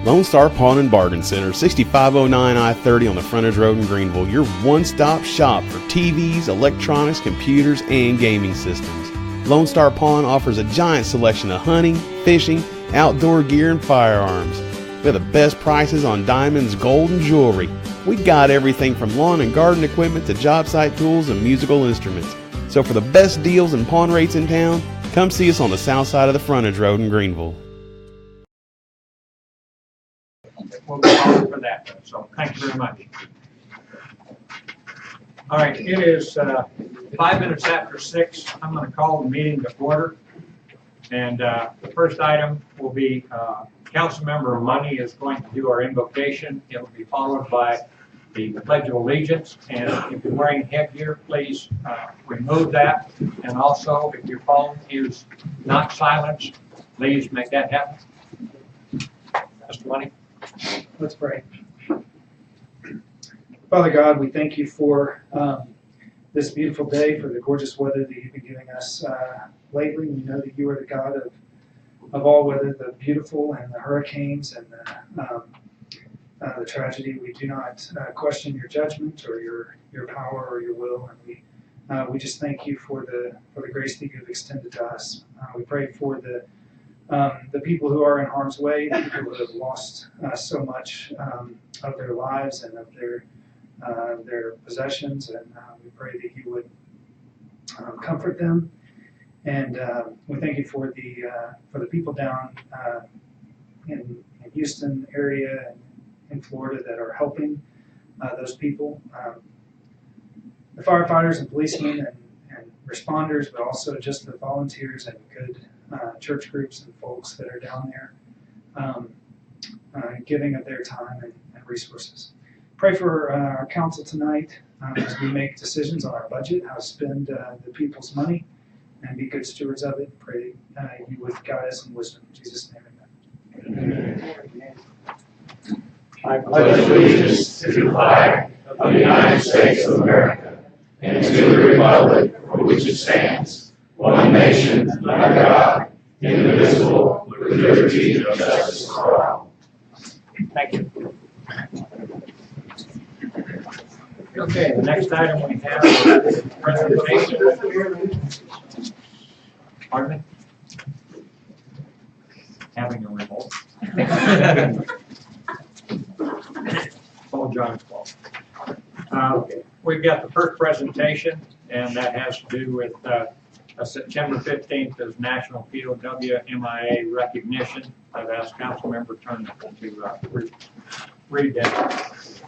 Lone Star Pawn and Bargain Center, 6509 I-30 on the frontage road in Greenville. Your one-stop shop for TVs, electronics, computers, and gaming systems. Lone Star Pawn offers a giant selection of hunting, fishing, outdoor gear, and firearms. We have the best prices on diamonds, gold, and jewelry. We got everything from lawn and garden equipment to job site tools and musical instruments. So for the best deals and pawn rates in town, come see us on the south side of the frontage road in Greenville. We'll go on for that. So thank you very much. All right, it is 5 minutes after 6. I'm going to call the meeting to order. And the first item will be Councilmember Money is going to do our invocation. It will be followed by the Pledge of Allegiance. And if you're wearing headgear, please remove that. And also, if your phone is not silenced, please make that happen. Mr. Money. Let's pray. Father God, we thank you for this beautiful day, for the gorgeous weather that you've been giving us lately. We know that you are the God of all weather, the beautiful and the hurricanes and the tragedy. We do not question your judgment or your power or your will, and we just thank you for the grace that you've extended to us. We pray for the people who are in harm's way, the people who have lost so much of their lives and of their possessions, and we pray that you would comfort them. And we thank you for the people down in Houston area and in Florida that are helping those people, the firefighters and policemen and responders, but also just the volunteers and good church groups and folks that are down there giving of their time and resources. Pray for our council tonight as we make decisions on our budget, how to spend the people's money, and be good stewards of it. Pray you would guide us in wisdom. In Jesus' name, amen. I pledge allegiance to the flag of the United States of America and to the republic for which it stands, one nation, under God, indivisible, with liberty and justice for all. Thank you. Okay, the next item we have is presentation. Pardon me? Having a revolt. Paul John's fault. We've got the first presentation, and that has to do with September 15th is National POW MIA recognition. I've asked Councilmember Turner to read that.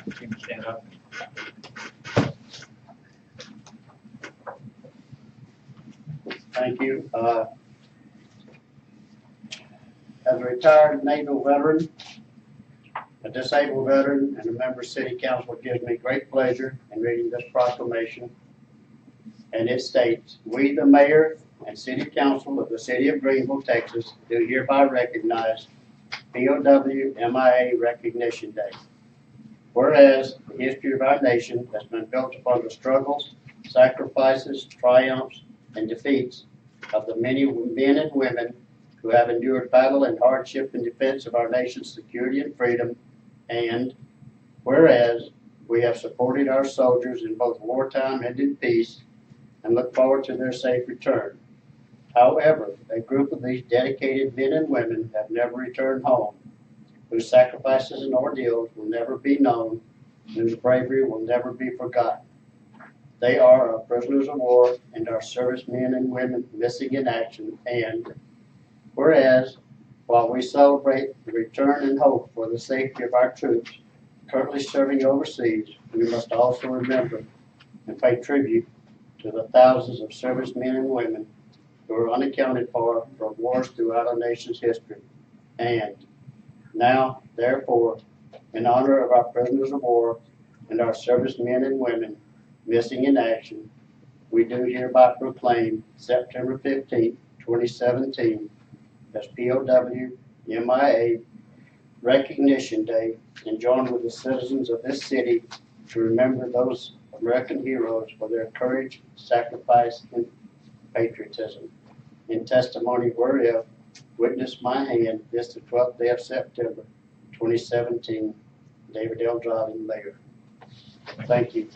You can stand up. Thank you. As a retired naval veteran, a disabled veteran, and a member of City Council, it gives me great pleasure in reading this proclamation. And it states, we, the Mayor and City Council of the City of Greenville, Texas, do hereby recognize POW MIA Recognition Day. Whereas the history of our nation has been built upon the struggles, sacrifices, triumphs, and defeats of the many men and women who have endured battle and hardship in defense of our nation's security and freedom, and whereas we have supported our soldiers in both wartime and in peace and look forward to their safe return. However, a group of these dedicated men and women have never returned home, whose sacrifices and ordeals will never be known, and whose bravery will never be forgotten. They are our prisoners of war and our servicemen and women missing in action. And whereas, while we celebrate the return and hope for the safety of our troops currently serving overseas, we must also remember and pay tribute to the thousands of servicemen and women who are unaccounted for from wars throughout our nation's history. And now, therefore, in honor of our prisoners of war and our servicemen and women missing in action, we do hereby proclaim September 15, 2017 as POW MIA Recognition Day, and join with the citizens of this city to remember those American heroes for their courage, sacrifice, and patriotism. In testimony whereof, Witness my hand this the 12th day of September, 2017. David L. Dryden, Mayor. Thank you.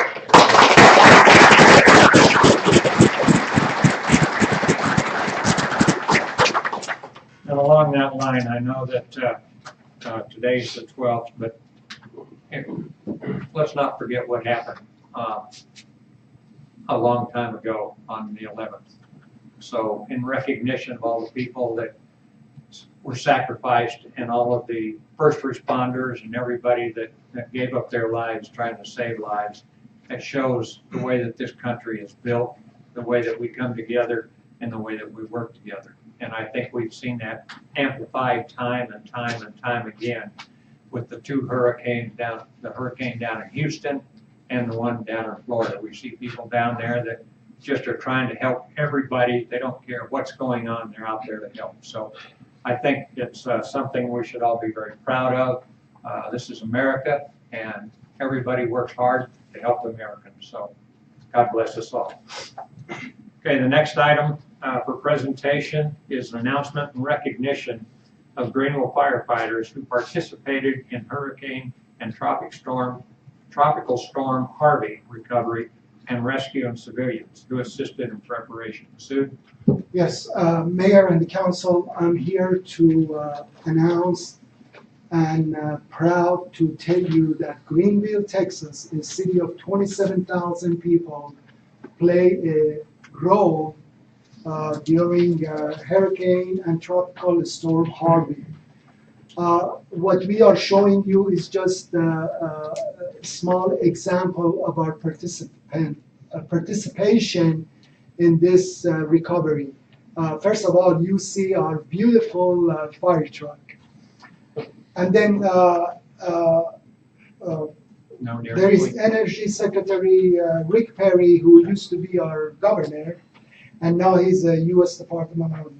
And along that line, I know that today's the 12th, but let's not forget what happened a long time ago on the 11th. So in recognition of all the people that were sacrificed and all of the first responders and everybody that gave up their lives trying to save lives, it shows the way that this country is built, the way that we come together, and the way that we work together. And I think we've seen that amplified time and time and time again with the two hurricanes down, the hurricane down in Houston and the one down in Florida. We see people down there that just are trying to help everybody. They don't care what's going on. They're out there to help. So I think it's something we should all be very proud of. This is America, and everybody works hard to help the Americans. So God bless us all. Okay, the next item for presentation is an announcement and recognition of Greenville firefighters who participated in Hurricane and Tropical Storm Harvey recovery and rescuing civilians who assisted in preparation. Sue? Yes, Mayor and the Council, I'm here to announce and proud to tell you that Greenville, Texas, a city of 27,000 people, played a role during Hurricane and Tropical Storm Harvey. What we are showing you is just a small example of our participation in this recovery. First of all, you see our beautiful fire truck. And then there is Energy Secretary Rick Perry, who used to be our governor, and now he's a U.S. Department of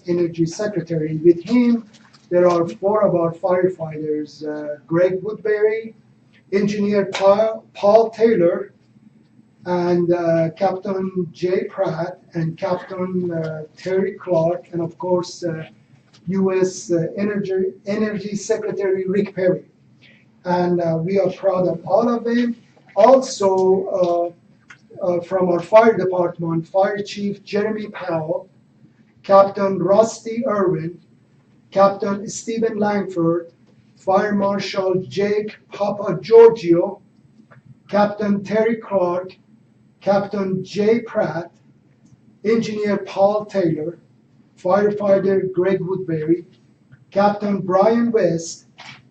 Energy Secretary. With him, there are 4 of our firefighters, Greg Woodbury, Engineer Paul Taylor, and Captain Jay Pratt, and Captain Terry Clark, and of course, U.S. Energy Secretary Rick Perry. And we are proud of all of them. Also, from our fire department, Fire Chief Jeremy Powell, Captain Rusty Irwin, Captain Stephen Langford, Fire Marshal Jake Papa Giorgio, Captain Terry Clark, Captain Jay Pratt, Engineer Paul Taylor, Firefighter Greg Woodbury, Captain Brian West,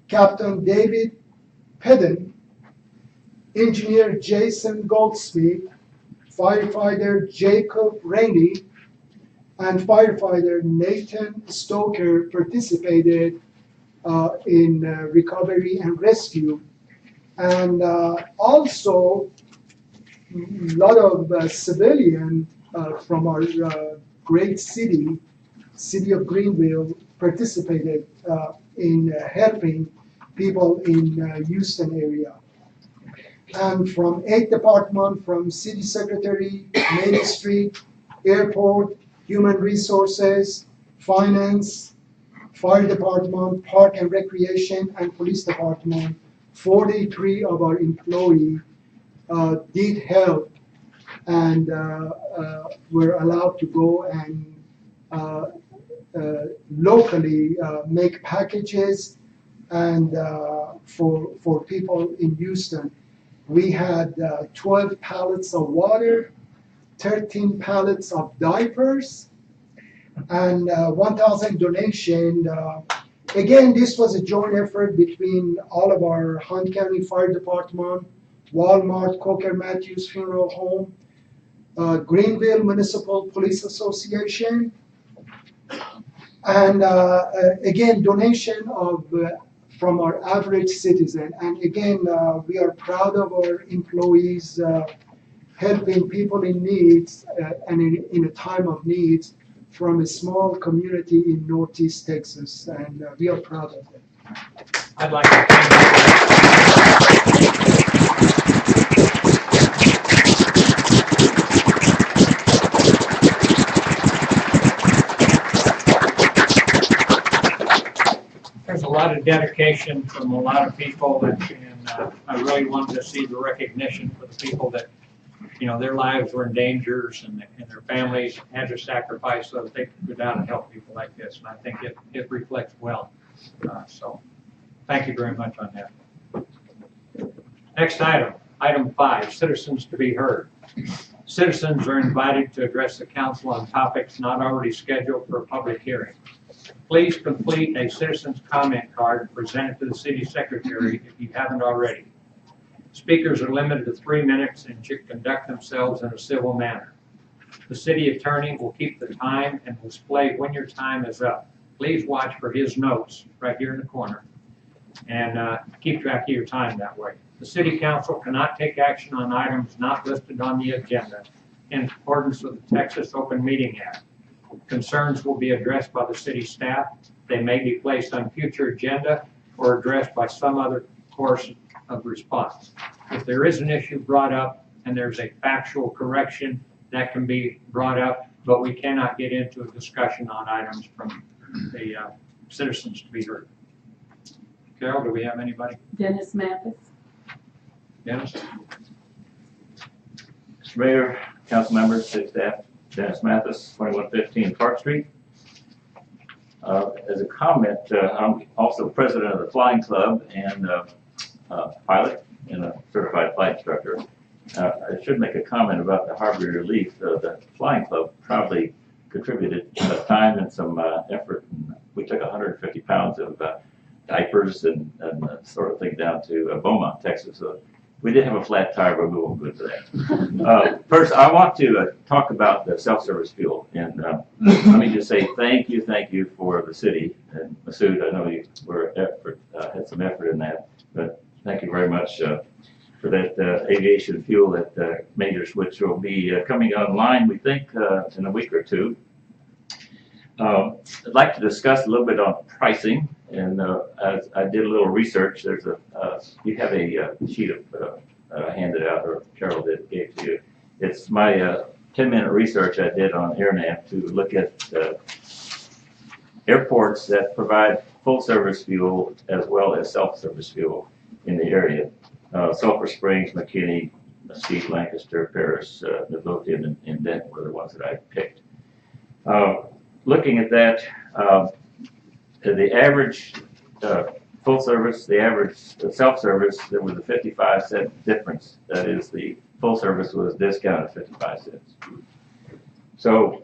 Captain David Pedden, Engineer Jason Goldsmith, Firefighter Jacob Rainey, and Firefighter Nathan Stoker participated in recovery and rescue. And also, a lot of civilian from our great city of Greenville, participated in helping people in Houston area. And from 8 departments, from City Secretary, Main Street, Airport, Human Resources, Finance, Fire Department, Park and Recreation, and Police Department, 43 of our employees did help and were allowed to go and locally make packages and for people in Houston. We had 12 pallets of water, 13 pallets of diapers, and 1,000 donation. Again, this was a joint effort between all of our Hunt County Fire Department, Walmart, Coker Matthews Funeral Home, Greenville Municipal Police Association, and again, donation of from our average citizen. And again, we are proud of our employees helping people in needs and in a time of needs from a small community in Northeast Texas, and we are proud of them. I'd like to thank you. a dedication from a lot of people, and I really wanted to see the recognition for the people that, you know, their lives were in danger and their families had to sacrifice so that they could go down and help people like this. And I think it reflects well. So thank you very much on that. Next item, item 5, citizens to be heard. Citizens are invited to address the council on topics not already scheduled for a public hearing. Please complete a citizen's comment card and present it to the city secretary if you haven't already. Speakers are limited to 3 minutes and should conduct themselves in a civil manner. The city attorney will keep the time and display when your time is up. Please watch for his notes right here in the corner and keep track of your time that way. The city council cannot take action on items not listed on the agenda in accordance with the Texas Open Meeting Act. Concerns will be addressed by the city staff. They may be placed on future agenda or addressed by some other course of response. If there is an issue brought up and there's a factual correction, that can be brought up, but we cannot get into a discussion on items from the citizens to be heard. Carol, do we have anybody? Dennis Mathis. Dennis? Mr. Mayor, council members, city staff, Dennis Mathis, 2115 Park Street. As a comment, I'm also president of the Flying Club and pilot and a certified flight instructor. I should make a comment about the Harbor Relief. The Flying Club probably contributed time and some effort. And we took 150 pounds of diapers and sort of thing down to Beaumont, Texas. So we did have a flat tire, but we won't go into that. First, I want to talk about the self-service fuel. And let me just say thank you for the city. And Masood, I know you had some effort in that, but thank you very much for that aviation fuel that Majors, which will be coming online, we think, in a week or two. I'd like to discuss a little bit on pricing, and as I did a little research, there's you have a sheet of handed out, or Carol gave to you. It's my 10-minute research I did on AirNav to look at airports that provide full-service fuel as well as self-service fuel in the area. Sulphur Springs, McKinney, Mesquite, Lancaster, Paris, Midlothian, and Denton were the ones that I picked. Looking at that, the average full service, the average self-service, there was a 55-cent difference. That is, the full service was discounted 55 cents. So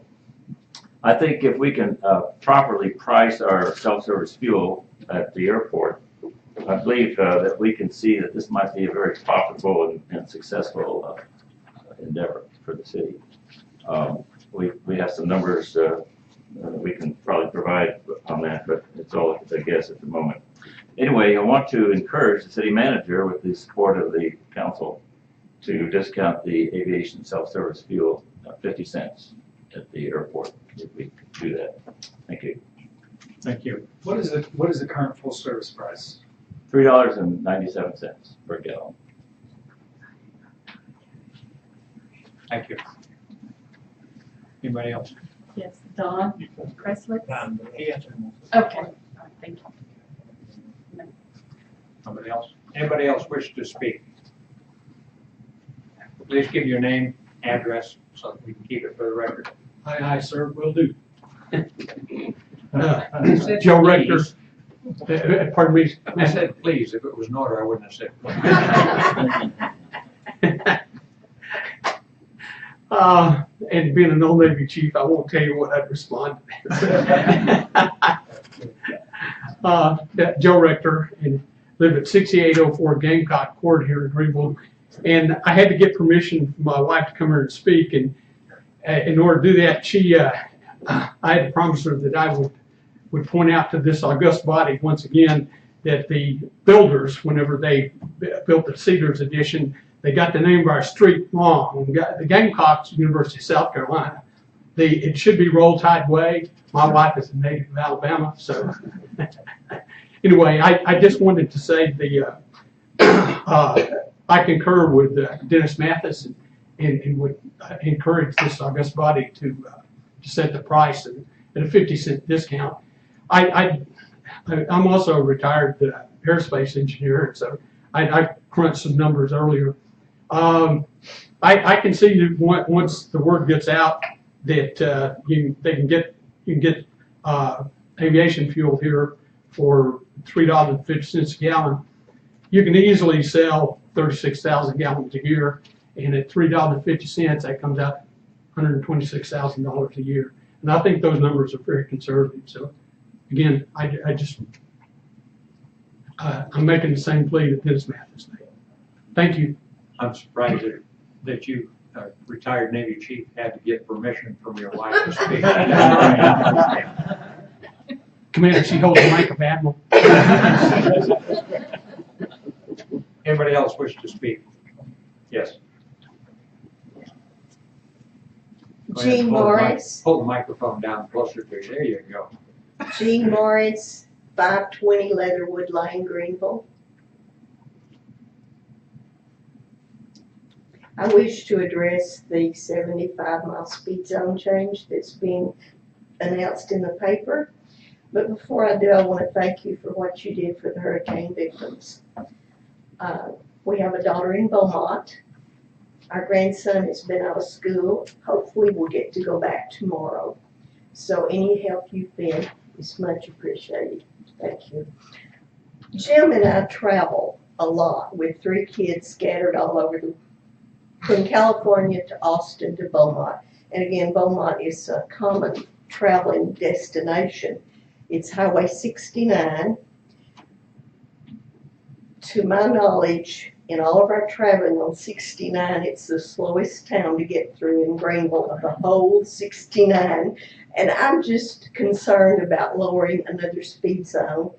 I think if we can properly price our self-service fuel at the airport, I believe that we can see that this might be a very profitable and successful endeavor for the city. We have some numbers we can probably provide on that, but it's all a guess at the moment. Anyway, I want to encourage the city manager, with the support of the council, to discount the aviation self-service fuel 50 cents at the airport, if we can do that. Thank you. Thank you. What is the current full service price? $3.97 per gallon. Thank you. Anybody else? Yes, Don Presley. He answered. Okay, thank you. Somebody else? Anybody else wish to speak? Please give your name, address, so that we can keep it for the record. Aye, sir, will do. Said Joe please. Rector, pardon me. I said please. If it was an order, I wouldn't have said please. And being an old Navy chief, I won't tell you what I'd respond. Joe Rector, and live at 6804 Gamecock Court here in Greenville. And I had to get permission from my wife to come here and speak. And in order to do that, I had to promise her that I would point out to this august body once again that the builders, whenever they built the Cedars Edition, they got the name of our street wrong. The Gamecocks, University of South Carolina. It should be Roll Tide Way. My wife is a native of Alabama, so anyway, I just wanted to say I concur with Dennis Mathis and would encourage this august body to set the price at a 50-cent discount. I I'm also a retired aerospace engineer, so I crunched some numbers earlier. I can see that once the word gets out that you can get aviation fuel here for $3.50 a gallon. You can easily sell 36,000 gallons a year, and at $3.50, that comes out $126,000 a year. And I think those numbers are very conservative. So again, I'm making the same plea that Dennis Mathis made. Thank you. I'm surprised that you, retired Navy chief, had to get permission from your wife to speak. Commander, she holds the rank of admiral. Anybody else wish to speak? Yes. Go ahead, Gene hold the mic- Morris. Hold the microphone down closer to you. There you go. Gene Morris, 520 Leatherwood Lane, Greenville. I wish to address the 75-mile speed zone change that's being announced in the paper. But before I do, I want to thank you for what you did for the hurricane victims. We have a daughter in Beaumont. Our grandson has been out of school. Hopefully we'll get to go back tomorrow. So any help you've been is much appreciated. Thank you. Jim and I travel a lot with 3 kids scattered all over from California to Austin to Beaumont. And again, Beaumont is a common traveling destination. It's Highway 69. To my knowledge, in all of our traveling on 69, it's the slowest town to get through in Greenville of the whole 69. And I'm just concerned about lowering another speed zone.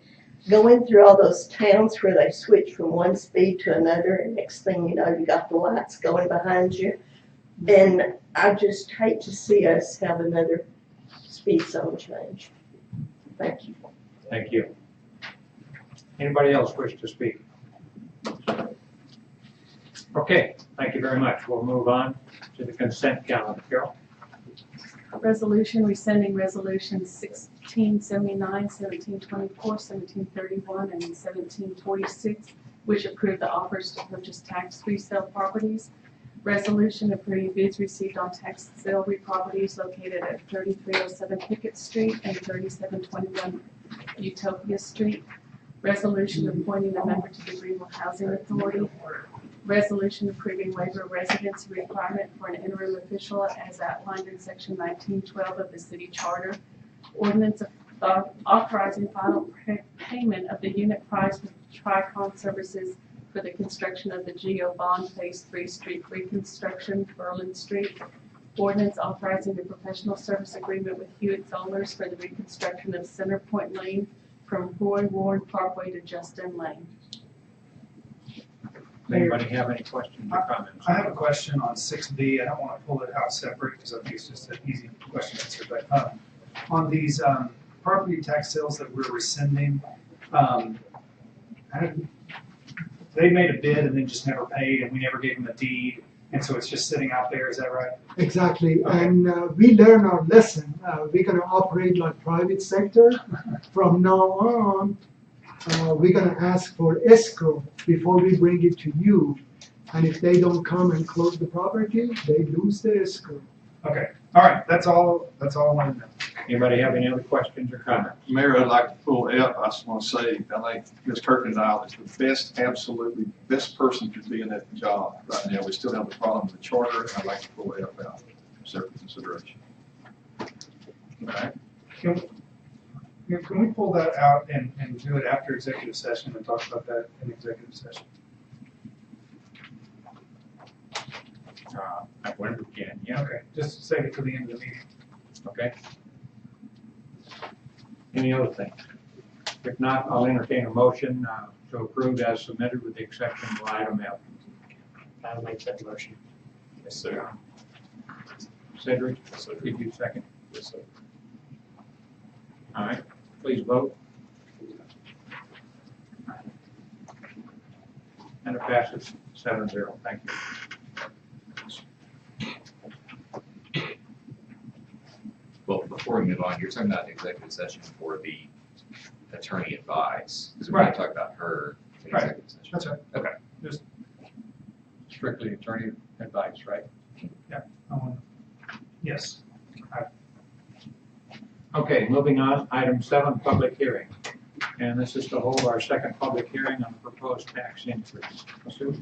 Going through all those towns where they switch from one speed to another, and next thing you know, you got the lights going behind you. And I just hate to see us have another speed zone change. Thank you. Thank you. Anybody else wish to speak? Okay, thank you very much. We'll move on to the consent calendar. Carol? Resolution rescinding resolutions 1679, 1724, 1731, and 1746, which approve the offers to purchase tax-free sale properties. Resolution approving bids received on tax sale properties located at 3307 Pickett Street and 3721 Utopia Street. Resolution appointing a member to the Greenville Housing Authority. Resolution approving waiver of residency requirement for an interim official as outlined in section 1912 of the city charter. Ordinance authorizing final payment of the unit price for Tricon Services for the construction of the Geo Bond Phase 3 Street Reconstruction, Berlin Street. Ordinance authorizing the professional service agreement with Hewitt Zollers for the reconstruction of Center Point Lane from Roy Ward Parkway to Justin Lane. Anybody have any questions or comments? I have a question on 6B. I don't want to pull it out separate because I think it's just an easy question to answer. But on these property tax sales that we're rescinding, they made a bid and then just never paid, and we never gave them a deed, and so it's just sitting out there. Is that right? Exactly, Okay. and we learn our lesson. We're gonna operate like private sector. From now on, we're gonna ask for escrow before we bring it to you. And if they don't come and close the property, they lose the escrow. Okay. All right. That's all I wanted to know. Anybody have any other questions or comments? Mayor, I'd like to pull up, I just want to say, I think Ms. Kirkendall is the best, absolutely best person to be in that job right now. We still have the problem with the charter, and I'd like to pull F out for separate consideration. All right. Can we pull that out and do it after executive session and talk about that in executive session? I wonder if we can, yeah. Okay. Just save it to the end of the meeting. Okay. Any other things? If not, I'll entertain a motion to approve as submitted with the exception of item F. I'll make that motion. Yes, sir. Cedric, did you second? Yes, sir. All right, please vote. And it passes 7-0. Thank you. Well, before we move on, you're talking about the executive session for the attorney advice, because we're Right. gonna talk about her in Right. executive session. That's right. Okay. Just strictly attorney advice, right? Yeah. Yes. Okay, moving on, item 7, public hearing. And this is to hold our second public hearing on the proposed tax increase. Sue?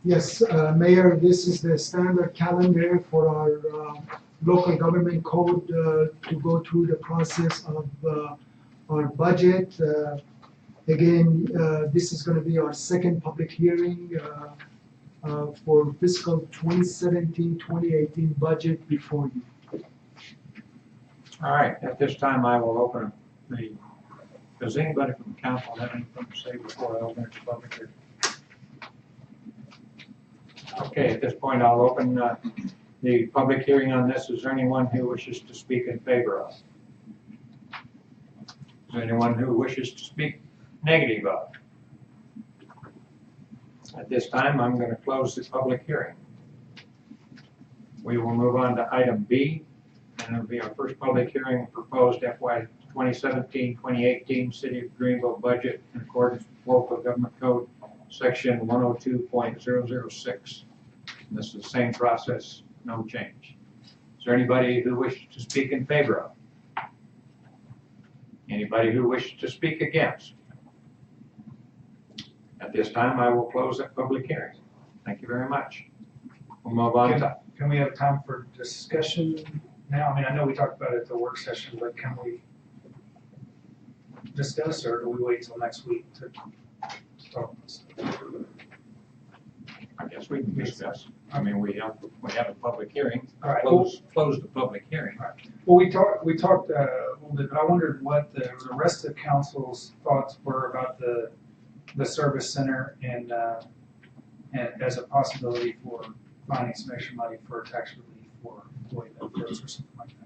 Yes, Mayor, this is the standard calendar for our local government code to go through the process of our budget. Again, this is going to be our second public hearing for fiscal 2017-2018 budget before you. All right, at this time, I will open does anybody from council have anything to say before I open it to public hearing? Okay, at this point, I'll open the public hearing on this. Is there anyone who wishes to speak in favor of? Is there anyone who wishes to speak negative of? At this time, I'm going to close the public hearing. We will move on to item B, and it'll be our first public hearing proposed FY 2017-2018 City of Greenville budget in accordance with local government code section 102.006. This is the same process, no change. Is there anybody who wishes to speak in favor of? Anybody who wishes to speak against? At this time, I will close the public hearing. Thank you very much. We'll move on to. Can we have time for discussion now? I mean, I know we talked about it at the work session, but can we discuss, or do we wait till next week to talk about this? I guess we can discuss. I mean, we have a public hearing. All right. Close the public hearing. Well, we talked a little bit, but I wondered what the rest of council's thoughts were about the service center and as a possibility for finding some extra money for tax relief for employee benefits or something like that.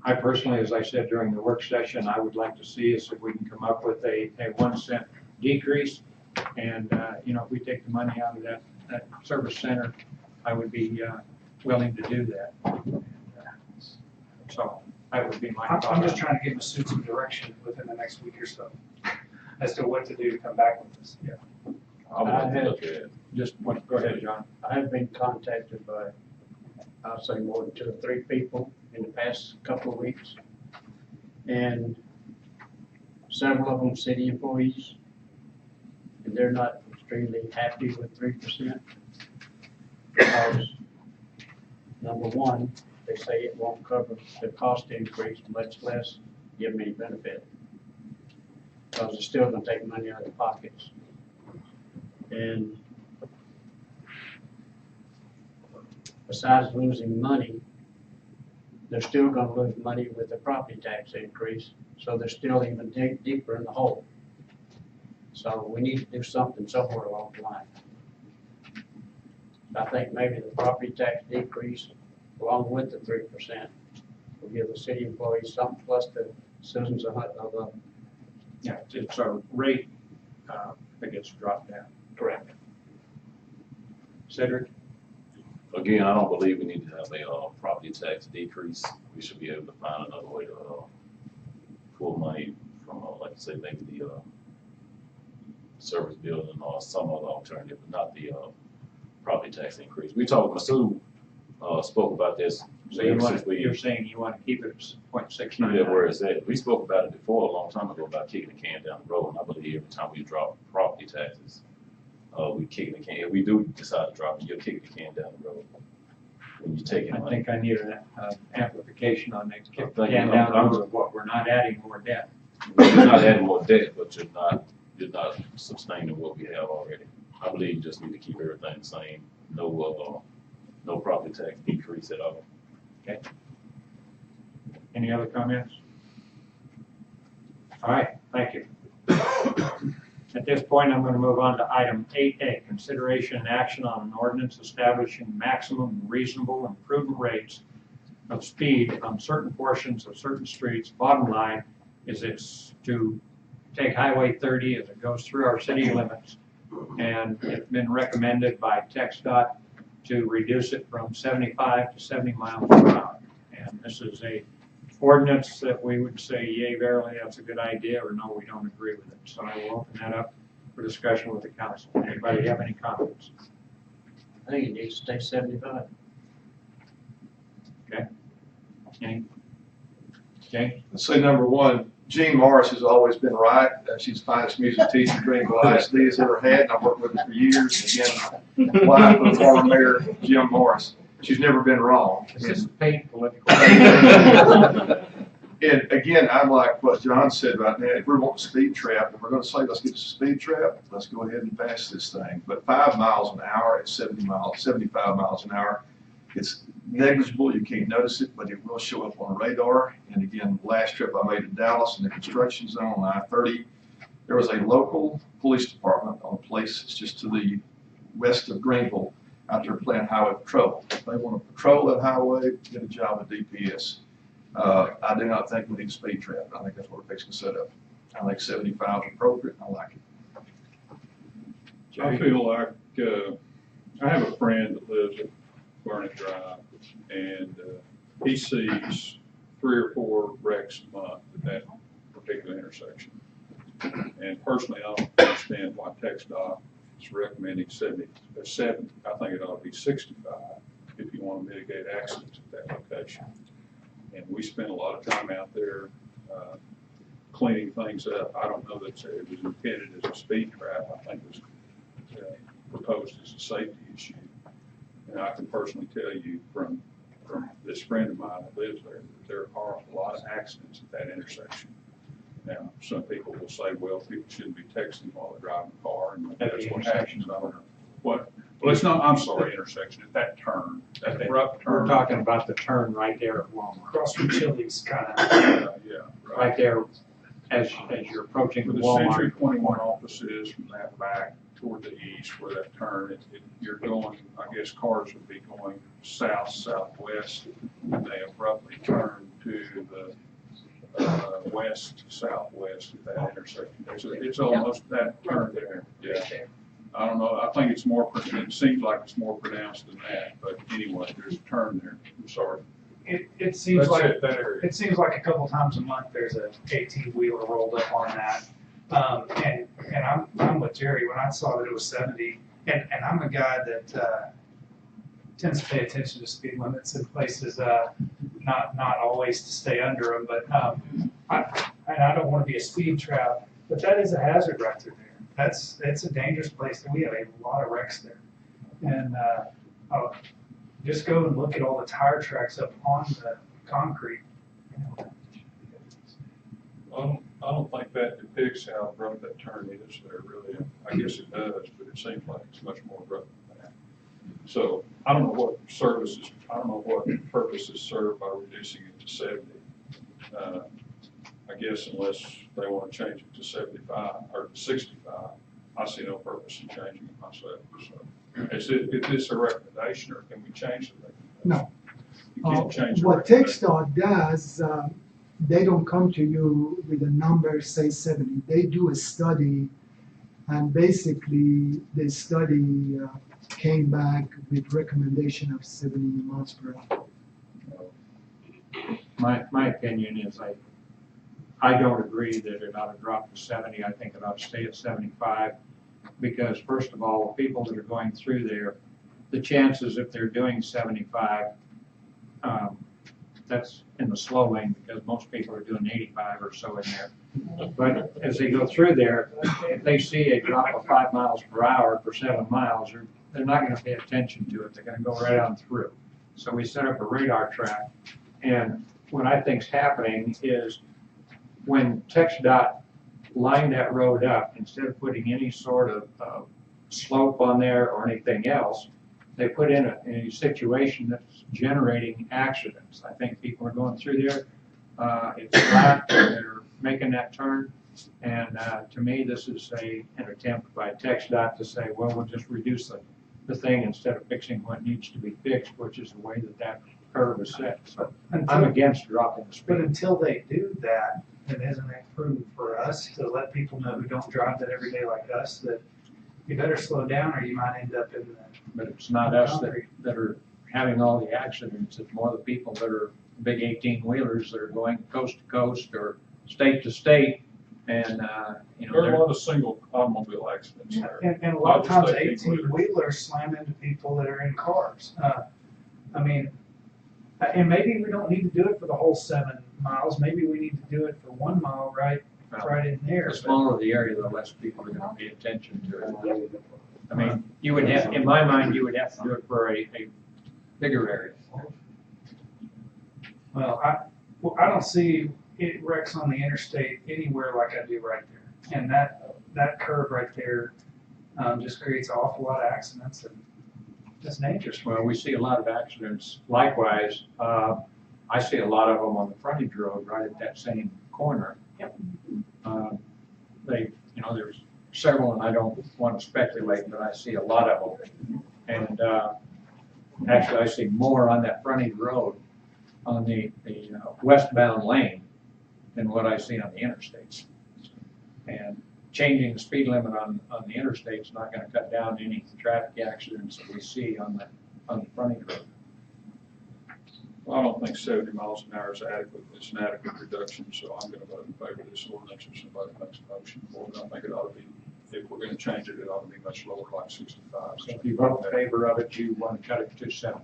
I personally, as I said during the work session, I would like to see us if we can come up with a 1 cent decrease. And, if we take the money out of that service center, I would be willing to do that. So that would be my thought. I'm just trying to give Sue some direction within the next week or so as to what to do to come back with this. Yeah. Go ahead, John. I have been contacted by, I'll say more than 2 or 3 people in the past couple of weeks. And several of them city employees. And they're not extremely happy with 3%. Because, number one, they say it won't cover the cost increase, much less give them any benefit. Because they're still gonna take money out of their pockets. And besides losing money, they're still gonna lose money with the property tax increase, so they're still even deeper in the hole. So we need to do something somewhere along the line. I think maybe the property tax decrease, along with the 3%, will give the city employees something, plus the citizens of Yeah, it's a rate that gets dropped down. correct. Cedric? Again, I don't believe we need to have a property tax decrease. We should be able to find another way to pull money from, like I say, maybe the service building or some other alternative, but not the property tax increase. We talked, Masood spoke about this. So you're saying you want to keep it at 0.69? Keep it where it's at. We spoke about it before a long time ago about kicking the can down the road. And I believe every time we drop property taxes, we kick the can. If we do decide to drop it, you'll kick the can down the road. When you take it, I think I need an amplification on that. Kick the I'm can thinking- down the road of what, we're not adding more debt. You're not adding more debt, but you're not sustaining what we have already. I believe you just need to keep everything the same. No property tax decrease at all. Okay. Any other comments? All right, thank you. At this point, I'm going to move on to item 8A, consideration and action on an ordinance establishing maximum reasonable and prudent rates of speed on certain portions of certain streets. Bottom line is it's to take Highway 30 as it goes through our city limits, and it's been recommended by TxDOT to reduce it from 75 to 70 miles per hour. And this is a ordinance that we would say, yea, verily, that's a good idea, or no, we don't agree with it. So I will open that up for discussion with the council. Anybody have any comments? I think it needs to stay 75. Any? James? Let's say number one, Jean Morris has always been right. She's the finest music teacher Greenville ISD has ever had, and I've worked with her for years. Again, wife of former Mayor Jim Morris. She's never been wrong. This is paid political. And again, I'm like what John said right now, if we want a speed trap, if we're gonna say, let's get a speed trap, let's go ahead and pass this thing. But 5 miles an hour at 75 miles an hour, it's negligible, you can't notice it, but it will show up on the radar. And again, last trip I made to Dallas in the construction zone on I-30, there was a local police department on a place that's just to the west of Greenville out there playing highway patrol. If they want to patrol that highway, get a job with DPS. I do not think we need a speed trap. I think that's what we're fixing to set up. I think 75 is appropriate. I like it. I feel like, I have a friend that lives at Burning Drive, and he sees 3 or 4 wrecks a month at that particular intersection. And personally, I don't understand why TxDOT is recommending 70. I think it ought to be 65 if you want to mitigate accidents at that location. And we spend a lot of time out there cleaning things up. I don't know that it was intended as a speed trap. I think it was proposed as a safety issue. And I can personally tell you from this friend of mine that lives there, that there are a lot of accidents at that intersection. Now, some people will say, well, people shouldn't be texting while they're driving a car, and that's what happens. I don't know. What? Well, it's not, I'm sorry, intersection, at that turn, that abrupt turn. We're talking about the turn right there at Walmart. Across from Chili's, kind of. Yeah, Right there, as you're approaching Where the the Century Walmart. 21 office is from that back toward the east where that turn, you're going, I guess cars would be going south, southwest, and they abruptly turn to the west, southwest at that intersection. It's almost that turn there, yeah. I don't know, I think it's more, it seems like it's more pronounced than that, but anyway, there's a turn there, I'm sorry. It seems That's like, it, that area. it seems like a couple times a month, there's a 18-wheeler rolled up on that. And I'm with Jerry, when I saw that it was 70, and I'm a guy that tends to pay attention to speed limits in places, not always to stay under them, but I don't want to be a speed trap, but that is a hazard right through there. It's a dangerous place, and we have a lot of wrecks there. And just go and look at all the tire tracks up on the concrete. I don't think that depicts how abrupt that turn is there, really. I guess it does, but it seems like it's much more abrupt than that. So I don't know what services, I don't know what purpose is served by reducing it to 70. I guess unless they want to change it to 75 or 65, I see no purpose in changing it myself. So is this a recommendation, or can we change the recommendation? No. You can't change the What recommendation. TxDOT does, they don't come to you with a number, say 70. They do a study, and basically the study came back with recommendation of 70 miles per hour. My opinion is I don't agree that it ought to drop to 70. I think it ought to stay at 75, because first of all, the people that are going through there, the chances if they're doing 75, that's in the slow lane, because most people are doing 85 or so in there. But as they go through there, if they see a drop of 5 miles per hour for 7 miles, they're not going to pay attention to it. They're going to go right on through. So we set up a radar track, and what I think's happening is when TxDOT lined that road up, instead of putting any sort of slope on there or anything else, they put in a situation that's generating accidents. I think people are going through there, it's flat, they're making that turn, and to me this is an attempt by TxDOT to say, well, we'll just reduce the thing instead of fixing what needs to be fixed, which is the way that curve is set. So I'm against dropping the speed. But until they do that, then isn't it prudent for us to let people know who don't drive that every day like us that you better slow down or you might end up in the. But it's not us that are having all the accidents. It's more the people that are big 18-wheelers that are going coast to coast or state to state. And, you know, There are a lot of single automobile accidents there. And a lot of Not times just 18-wheelers slam into people that are in cars. I mean, and maybe we don't need to do it for the whole 7 miles. Maybe we need to do it for 1 mile right in there. The smaller the area, the less people are going to pay attention to it. I mean, you would have, in my mind, you would have to do it for a bigger area. Well, I don't see it wrecks on the interstate anywhere like I do right there. And that curve right there just creates an awful lot of accidents, and it's dangerous. Well, we see a lot of accidents. Likewise, I see a lot of them on the frontage road right at that same corner. Yep. You know, there's several, and I don't want to speculate, but I see a lot of them. And actually, I see more on that frontage road on the westbound lane than what I see on the interstates. And changing the speed limit on the interstate is not going to cut down any traffic accidents that we see on the frontage road. Well, I don't think 70 miles an hour is adequate. It's an adequate reduction, so I'm gonna vote in favor of this ordinance if somebody makes a motion for it. I think it ought to be, if we're gonna change it, it ought to be much lower, like 65. So if you vote in favor of it, you want to cut it to 70.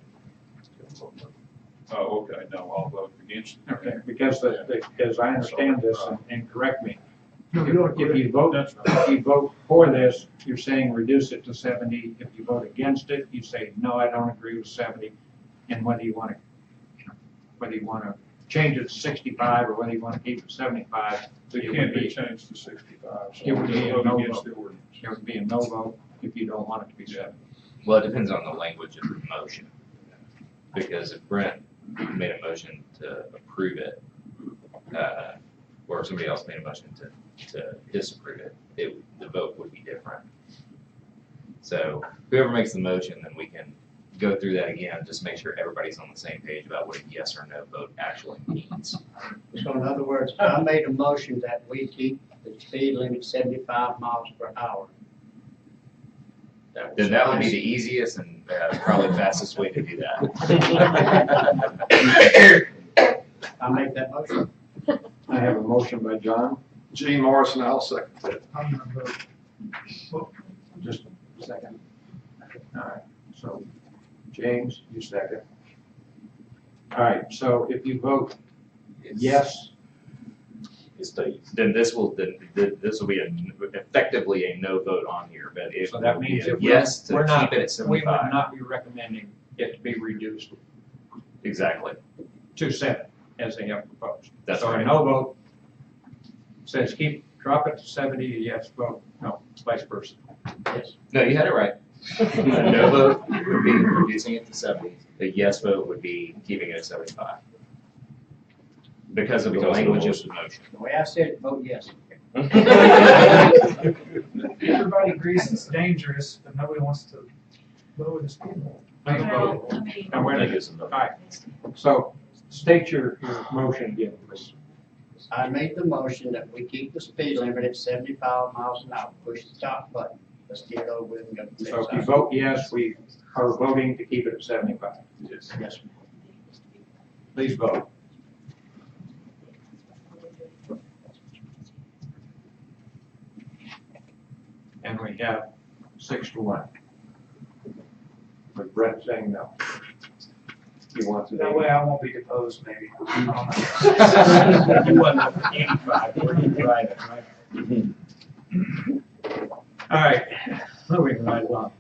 Oh, okay, no, I'll vote against it. Okay, because as I understand this, and correct me, No, you're if you vote for this, you're saying reduce it to 70. If you vote against it, you say, no, I don't agree with 70. And whether you want to change it to 65 or whether you want to keep it 75, It can't be changed to 65. So it would be a no against vote. the ordinance. There would be a no vote if you don't want it to be 70. Well, it depends on the language of the motion. Because if Brent made a motion to approve it, or somebody else made a motion to disapprove it, the vote would be different. So whoever makes the motion, then we can go through that again, just make sure everybody's on the same page about what a yes or no vote actually means. So in other words, I made a motion that we keep the speed limit 75 miles per hour. Then that would be the easiest and probably fastest way to do that. I'll make that motion. I have a motion by John. Gene Morrison, I'll second that. I'm gonna vote. Just a second. All right, so James, you second. All right, so if you vote yes, Then this will be effectively a no vote on here, but it so that will be means a if yes to we're not, keep it at we would 75. not be recommending it to be reduced Exactly. to 7 as they have proposed. That's So a right. no vote says drop it to 70, a yes vote, no, vice versa. Yes. No, you had it right. A no vote would be reducing it to 70. The yes vote would be keeping it at 75. Because of the language of the motion. The way I said it, vote yes. Everybody agrees it's dangerous, but nobody wants to lower the speed limit. Please Well, vote. I mean, And we're I gonna, guess I'm all not- right, so state your motion again, please. I made the motion that we keep the speed limit at 75 miles an hour. Push the stop button. Let's get it over with and go to the So next if you item. vote yes, we are voting to keep it at 75. Yes. Yes. Please vote. And we have 6-1. With Brett saying no. You want to? That way I won't be deposed, maybe. You want 85, or you write it, right? All right, moving right along.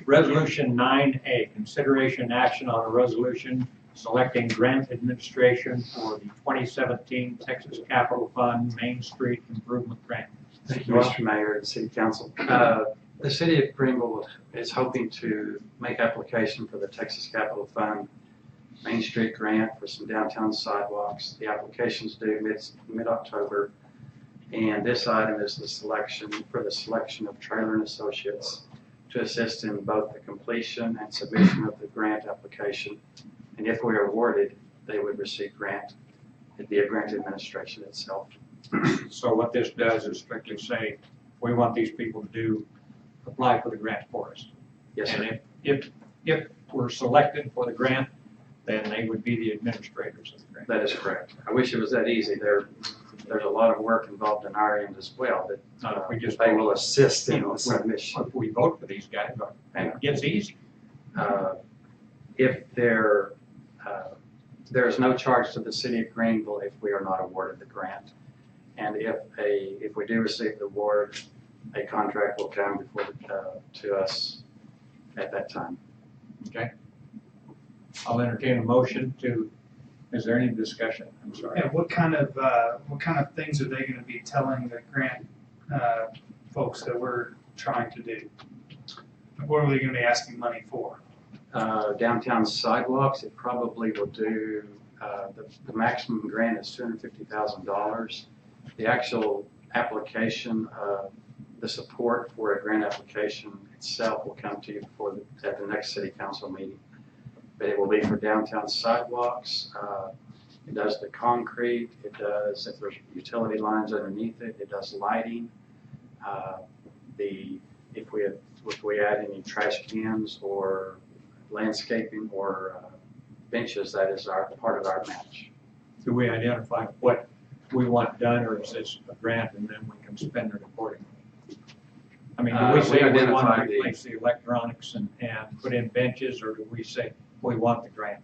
Resolution 9A, consideration action on a resolution selecting grant administration for the 2017 Texas Capital Fund Main Street Improvement Grant. Thank you, Mr. Mayor and City Council. The City of Greenville is hoping to make application for the Texas Capital Fund Main Street Grant for some downtown sidewalks. The application's due mid-October, and this item is the selection of Trailer and Associates to assist in both the completion and submission of the grant application. And if we are awarded, they would receive grant. It'd be a grant administration itself. So what this does is strictly say, we want these people to apply for the grant for us. Yes, sir. And if if we're selected for the grant, then they would be the administrators of the grant. That is correct. I wish it was that easy. There's a lot of work involved in our end as well, but Not if we just they vote. will assist You in know, the submission. if we vote for these guys, it gets easy. If there is no charge to the city of Greenville if we are not awarded the grant. And if we do receive the award, a contract will come before, to us at that time. Okay. I'll entertain a motion to, is there any discussion? I'm sorry. And what kind of things are they gonna be telling the grant, folks that we're trying to do? What are they gonna be asking money for? Downtown sidewalks, it probably will do, the maximum grant is $250,000. The actual application, the support for a grant application itself will come to you at the next city council meeting. But it will be for downtown sidewalks. It does the concrete. It does, if there's utility lines underneath it, it does lighting. If we add any trash cans or landscaping or benches, that is part of our match. Do we identify what we want done, or is this a grant and then we can spend it accordingly? I mean, do we say we want to replace the electronics and put in benches, or do we say we want the grant?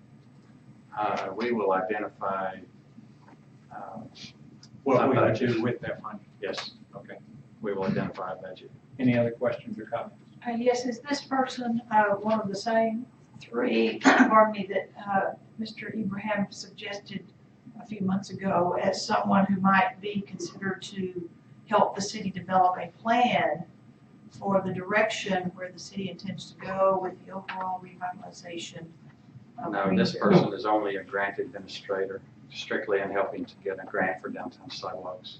We will identify What we would budget. do with that money? Yes, Okay. we will identify a budget. Any other questions or comments? Yes, is this person one of the same three, pardon me, that Mr. Ibrahim suggested a few months ago as someone who might be considered to help the city develop a plan for the direction where the city intends to go with the overall revitalization of No, this Greenville? person is only a grant administrator, strictly in helping to get a grant for downtown sidewalks.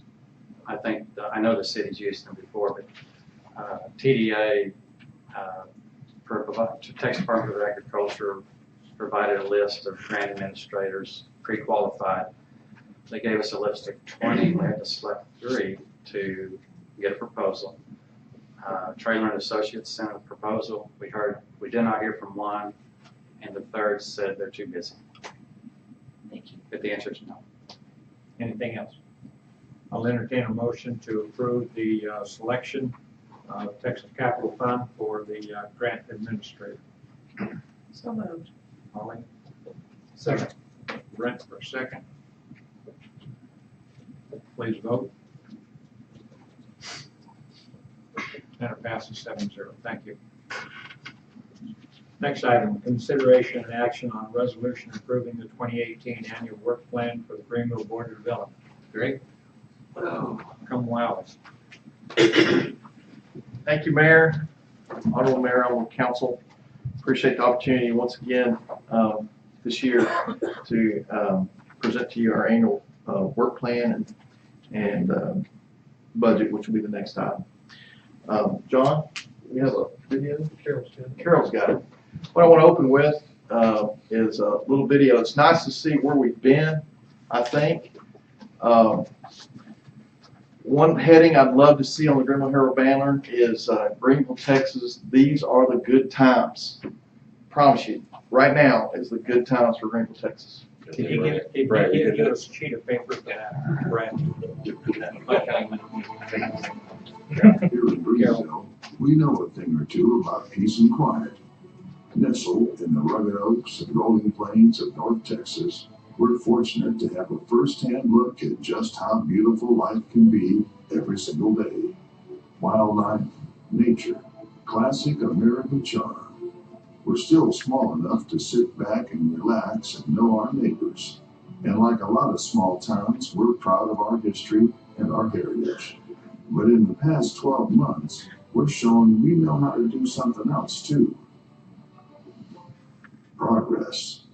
I know the city's used them before, but TDA, Texas Department of Agriculture provided a list of grant administrators, pre-qualified. They gave us a list of 20. We had to select 3 to get a proposal. Trailer and Associates sent a proposal. We did not hear from one, and the third said they're too busy. Thank you. But the answer is no. Anything else? I'll entertain a motion to approve the selection of Texas Capital Fund for the grant administrator. So moved. Holly? Second. Brent for a second. Please vote. And it passes 7-0. Thank you. Next item, consideration and action on a resolution approving the 2018 annual work plan for the Greenville Board of Development. Greg? Come wow us. Thank you, Mayor, Honorable Mayor, Honorable Council. Appreciate the opportunity once again this year to present to you our annual work plan and budget, which will be the next item. John, we have a video? Carol's got it. What I want to open with is a little video. It's nice to see where we've been, I think. One heading I'd love to see on the Greenville Herald banner is Greenville, Texas. These are the good times. Promise you, right now is the good times for Greenville, Texas. Can you give us a sheet of paper for that, Brad? Here in Greenville, we know a thing or two about peace and quiet. Nestled in the rugged oaks and rolling plains of North Texas, we're fortunate to have a first-hand look at just how beautiful life can be every single day. Wildlife, nature, classic American charm. We're still small enough to sit back and relax and know our neighbors. And like a lot of small towns, we're proud of our history and our heritage. But in the past 12 months, we're showing we know how to do something else too. Progress.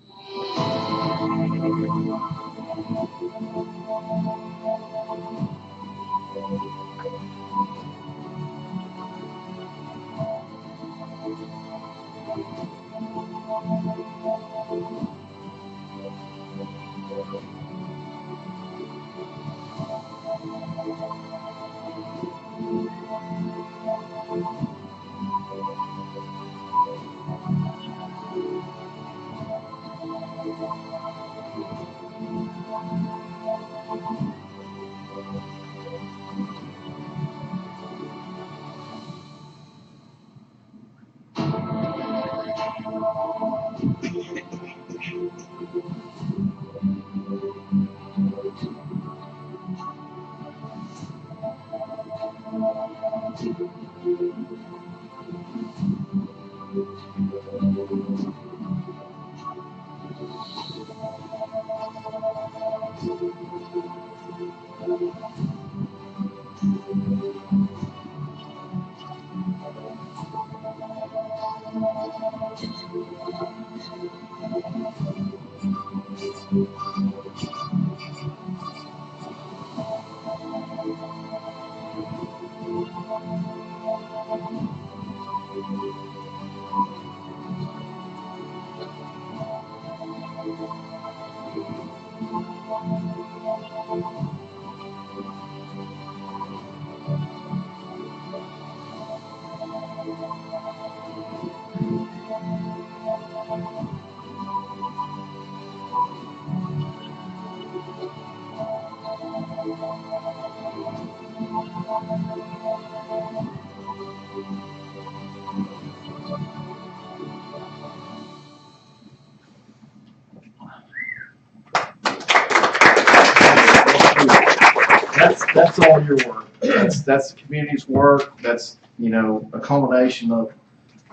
That's all your work. That's the community's work. That's, you know, a culmination of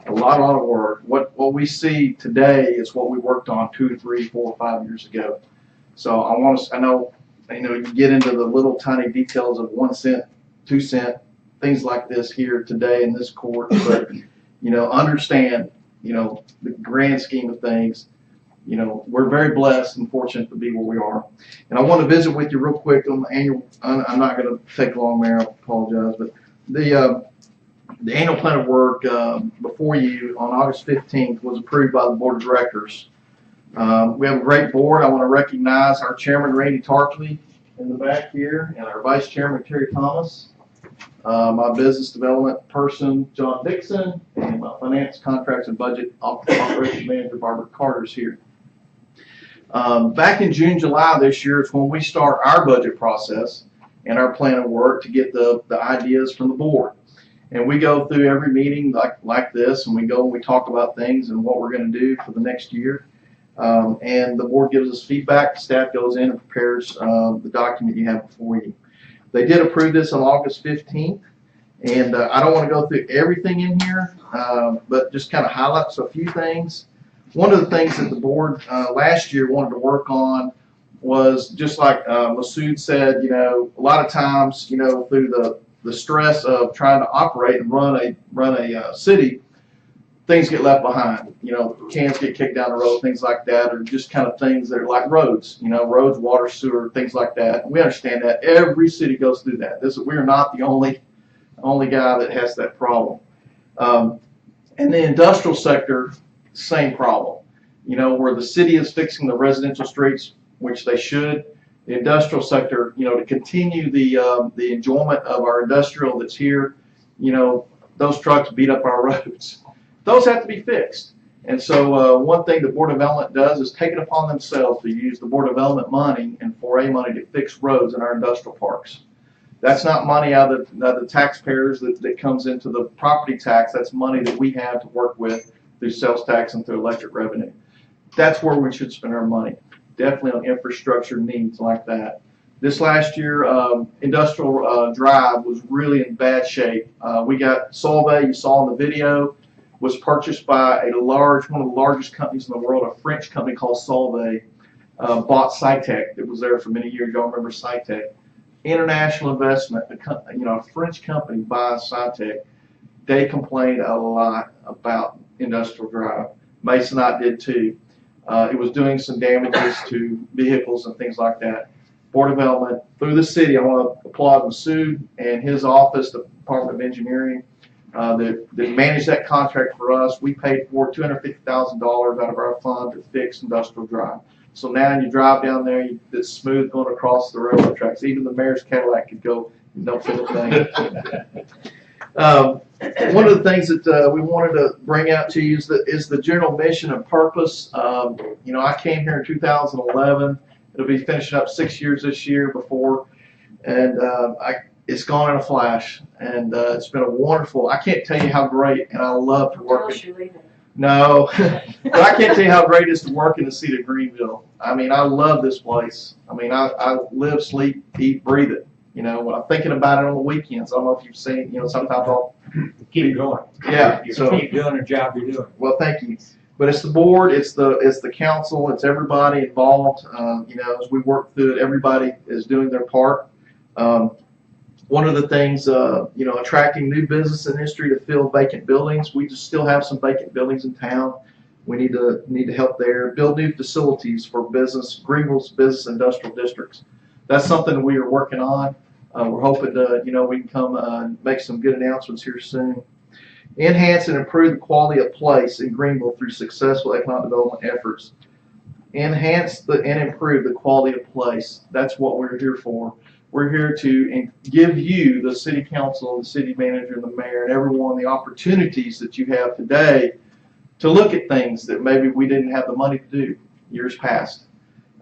a lot of work. What we see today is what we worked on 2, 3, 4, 5 years ago. So I know, you get into the little tiny details of 1 cent, 2 cent, things like this here today in this court, but, understand, the grand scheme of things. We're very blessed and fortunate to be where we are. And I want to visit with you real quick on the annual, I'm not going to take long, Mayor, I apologize, but the annual plan of work before you on August 15th was approved by the Board of Directors. We have a great board. I want to recognize our Chairman, Randy Tarpley, in the back here, and our Vice Chairman, Terry Thomas, my Business Development person, John Dixon, and my Finance, Contracts, and Budget Operations Manager, Barbara Carter's here. Back in June, July this year is when we start our budget process and our plan of work to get the ideas from the board. And we go through every meeting like this, and we go and we talk about things and what we're going to do for the next year. And the board gives us feedback. Staff goes in and prepares the document you have before you. They did approve this on August 15th, and I don't want to go through everything in here, but just kind of highlights a few things. One of the things that the board last year wanted to work on was, just like Masood said, a lot of times, through the stress of trying to operate and run a city, things get left behind. Cans get kicked down the road, things like that, or just kind of things that are like roads. Roads, water, sewer, things like that. We understand that every city goes through that. We are not the only guy that has that problem. In the industrial sector, same problem. Where the city is fixing the residential streets, which they should. The industrial sector, to continue the enjoyment of our industrial that's here, those trucks beat up our roads. Those have to be fixed. And so one thing the Board of Development does is take it upon themselves to use the Board of Development money and 4A money to fix roads in our industrial parks. That's not money out of the taxpayers that comes into the property tax. That's money that we have to work with through sales tax and through electric revenue. That's where we should spend our money. Definitely on infrastructure needs like that. This last year, Industrial Drive was really in bad shape. We got Solvay, you saw in the video, was purchased by one of the largest companies in the world, a French company called Solvay, bought Cytec. It was there for many years. Y'all remember Cytec? International investment, a French company buys Cytec. They complained a lot about Industrial Drive. Masonite did too. It was doing some damages to vehicles and things like that. Board of Development, through the city, I want to applaud Masood and his office, the Department of Engineering, that managed that contract for us. We paid for $250,000 out of our fund to fix Industrial Drive. So now you drive down there, it's smooth going across the railroad tracks. Even the mayor's Cadillac could go, don't feel a thing. one of the things that we wanted to bring out to you is the general mission and purpose. I came here in 2011. It'll be finishing up 6 years this year before, and it's gone in a flash. And it's been a wonderful. I can't tell you how great, and I love to work. No, but I can't tell you how great it is to work in the city of Greenville. I mean, I love this place. I mean, I live, sleep, eat, breathe it. When I'm thinking about it on the weekends, I don't know if you've seen, sometimes I'll keep going. Yeah, So keep doing the job you're doing. Well, thank you. But it's the board, it's the council, it's everybody involved. As we work through it, everybody is doing their part. One of the things, attracting new business and industry to fill vacant buildings. We just still have some vacant buildings in town. We need to help there. Build new facilities for business, Greenville's business industrial districts. That's something we are working on. We're hoping to, we can come and make some good announcements here soon. Enhance and improve the quality of place in Greenville through successful economic development efforts. Enhance and improve the quality of place. That's what we're here for. We're here to give you, the city council, the city manager, and the mayor, and everyone the opportunities that you have today to look at things that maybe we didn't have the money to do years past.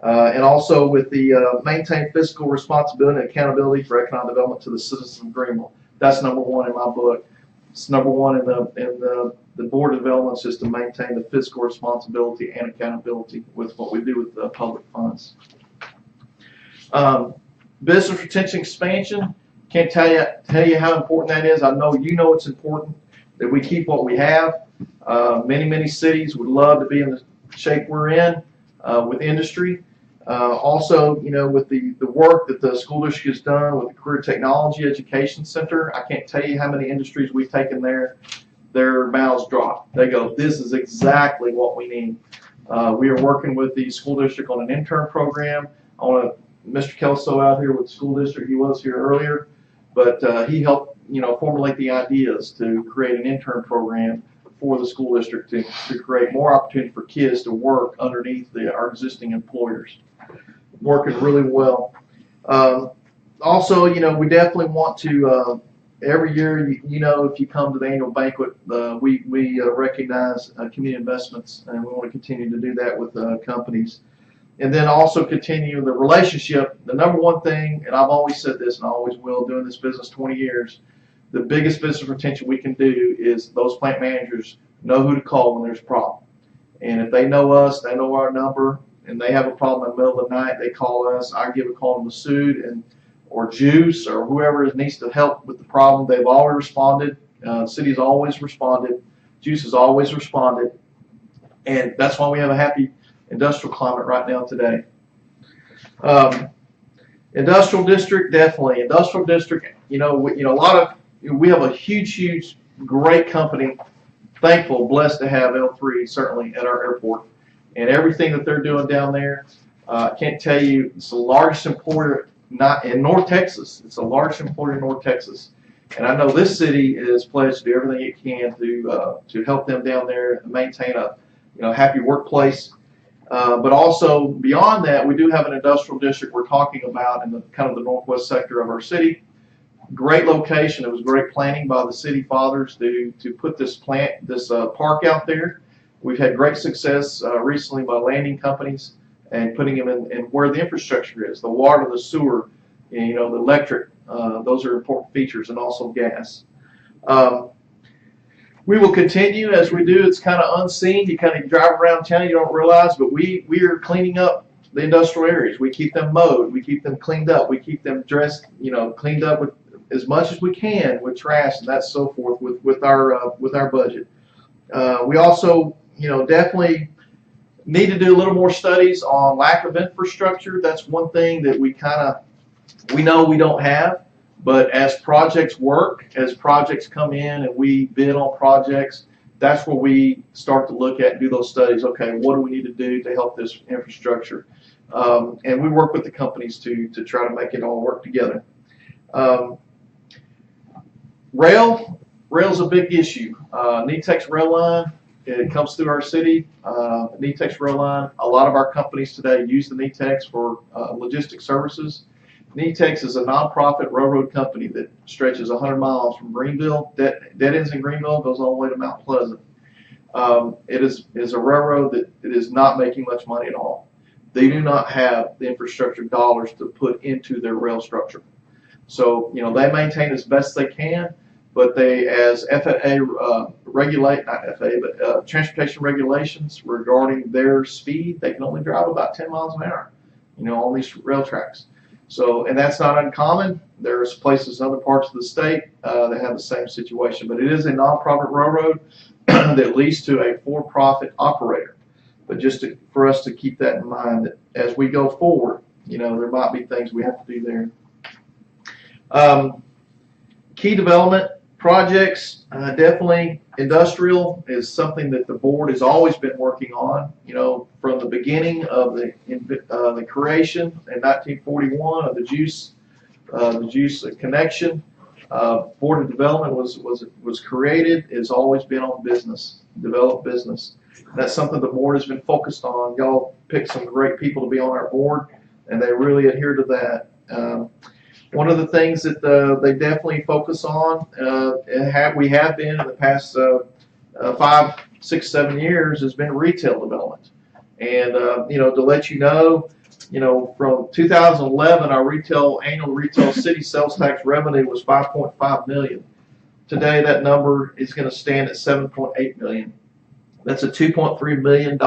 And also with the maintain fiscal responsibility and accountability for economic development to the citizens of Greenville. That's number one in my book. It's number one in the board of developments is to maintain the fiscal responsibility and accountability with what we do with the public funds. Business retention expansion. Can't tell you how important that is. I know you know it's important that we keep what we have. Many cities would love to be in the shape we're in with industry. Also, with the work that the school district has done with the Career Technology Education Center, I can't tell you how many industries we've taken there. Their mouths drop. They go, this is exactly what we need. We are working with the school district on an intern program. I want Mr. Kelso out here with the school district. He was here earlier, but he helped formulate the ideas to create an intern program for the school district to create more opportunity for kids to work underneath our existing employers. Working really well. Also, we definitely want to, every year, if you come to the annual banquet, we recognize community investments, and we want to continue to do that with companies. And then also continue the relationship. The number one thing, and I've always said this and I always will, doing this business 20 years, the biggest business retention we can do is those plant managers know who to call when there's a problem. And if they know us, they know our number, and they have a problem in the middle of the night, they call us. I give a call to Masood or Juice or whoever needs to help with the problem. They've always responded. City's always responded. Juice has always responded. And that's why we have a happy industrial climate right now today. Industrial district, definitely. Industrial district, we have a huge, great company. Thankful, blessed to have L3 certainly at our airport. And everything that they're doing down there, I can't tell you, it's the largest employer not in North Texas. It's the largest employer in North Texas. And I know this city is pledged to do everything it can to help them down there and maintain a happy workplace. But also beyond that, we do have an industrial district we're talking about in the kind of the northwest sector of our city. Great location. It was great planning by the city fathers to put this park out there. We've had great success recently by landing companies and putting them in where the infrastructure is, the water, the sewer, the electric. Those are important features, and also gas. We will continue as we do. It's kind of unseen. You kind of drive around town, you don't realize, but we are cleaning up the industrial areas. We keep them mowed. We keep them cleaned up. We keep them dressed, cleaned up with as much as we can with trash and that so forth with our budget. We also, definitely need to do a little more studies on lack of infrastructure. That's one thing that we know we don't have. But as projects work, as projects come in and we bid on projects, that's where we start to look at and do those studies. Okay, what do we need to do to help this infrastructure? And we work with the companies to try to make it all work together. Rail's a big issue. NETEX rail line, it comes through our city. NETEX rail line, a lot of our companies today use the NETEX for logistics services. NETEX is a nonprofit railroad company that stretches 100 miles from Greenville, dead ends in Greenville, goes all the way to Mount Pleasant. It is a railroad that it is not making much money at all. They do not have the infrastructure dollars to put into their rail structure. So, they maintain as best they can, but they, as FAA transportation regulations regarding their speed, they can only drive about 10 miles an hour, on these rail tracks. So, and that's not uncommon. There's places in other parts of the state that have the same situation, but it is a nonprofit railroad that leads to a for-profit operator. But just for us to keep that in mind, that as we go forward, there might be things we have to do there. Key development projects, definitely industrial is something that the board has always been working on. From the beginning of the creation in 1941 of the juice connection, Board of Development was created. Has always been on business, develop business. That's something the board has been focused on. Y'all picked some great people to be on our board, and they really adhere to that. One of the things that they definitely focus on, we have been in the past 5, 6, 7 years, has been retail development. And to let from 2011, our annual retail city sales tax revenue was $5.5 million. Today, that number is going to stand at $7.8 million. That's a $2.3 million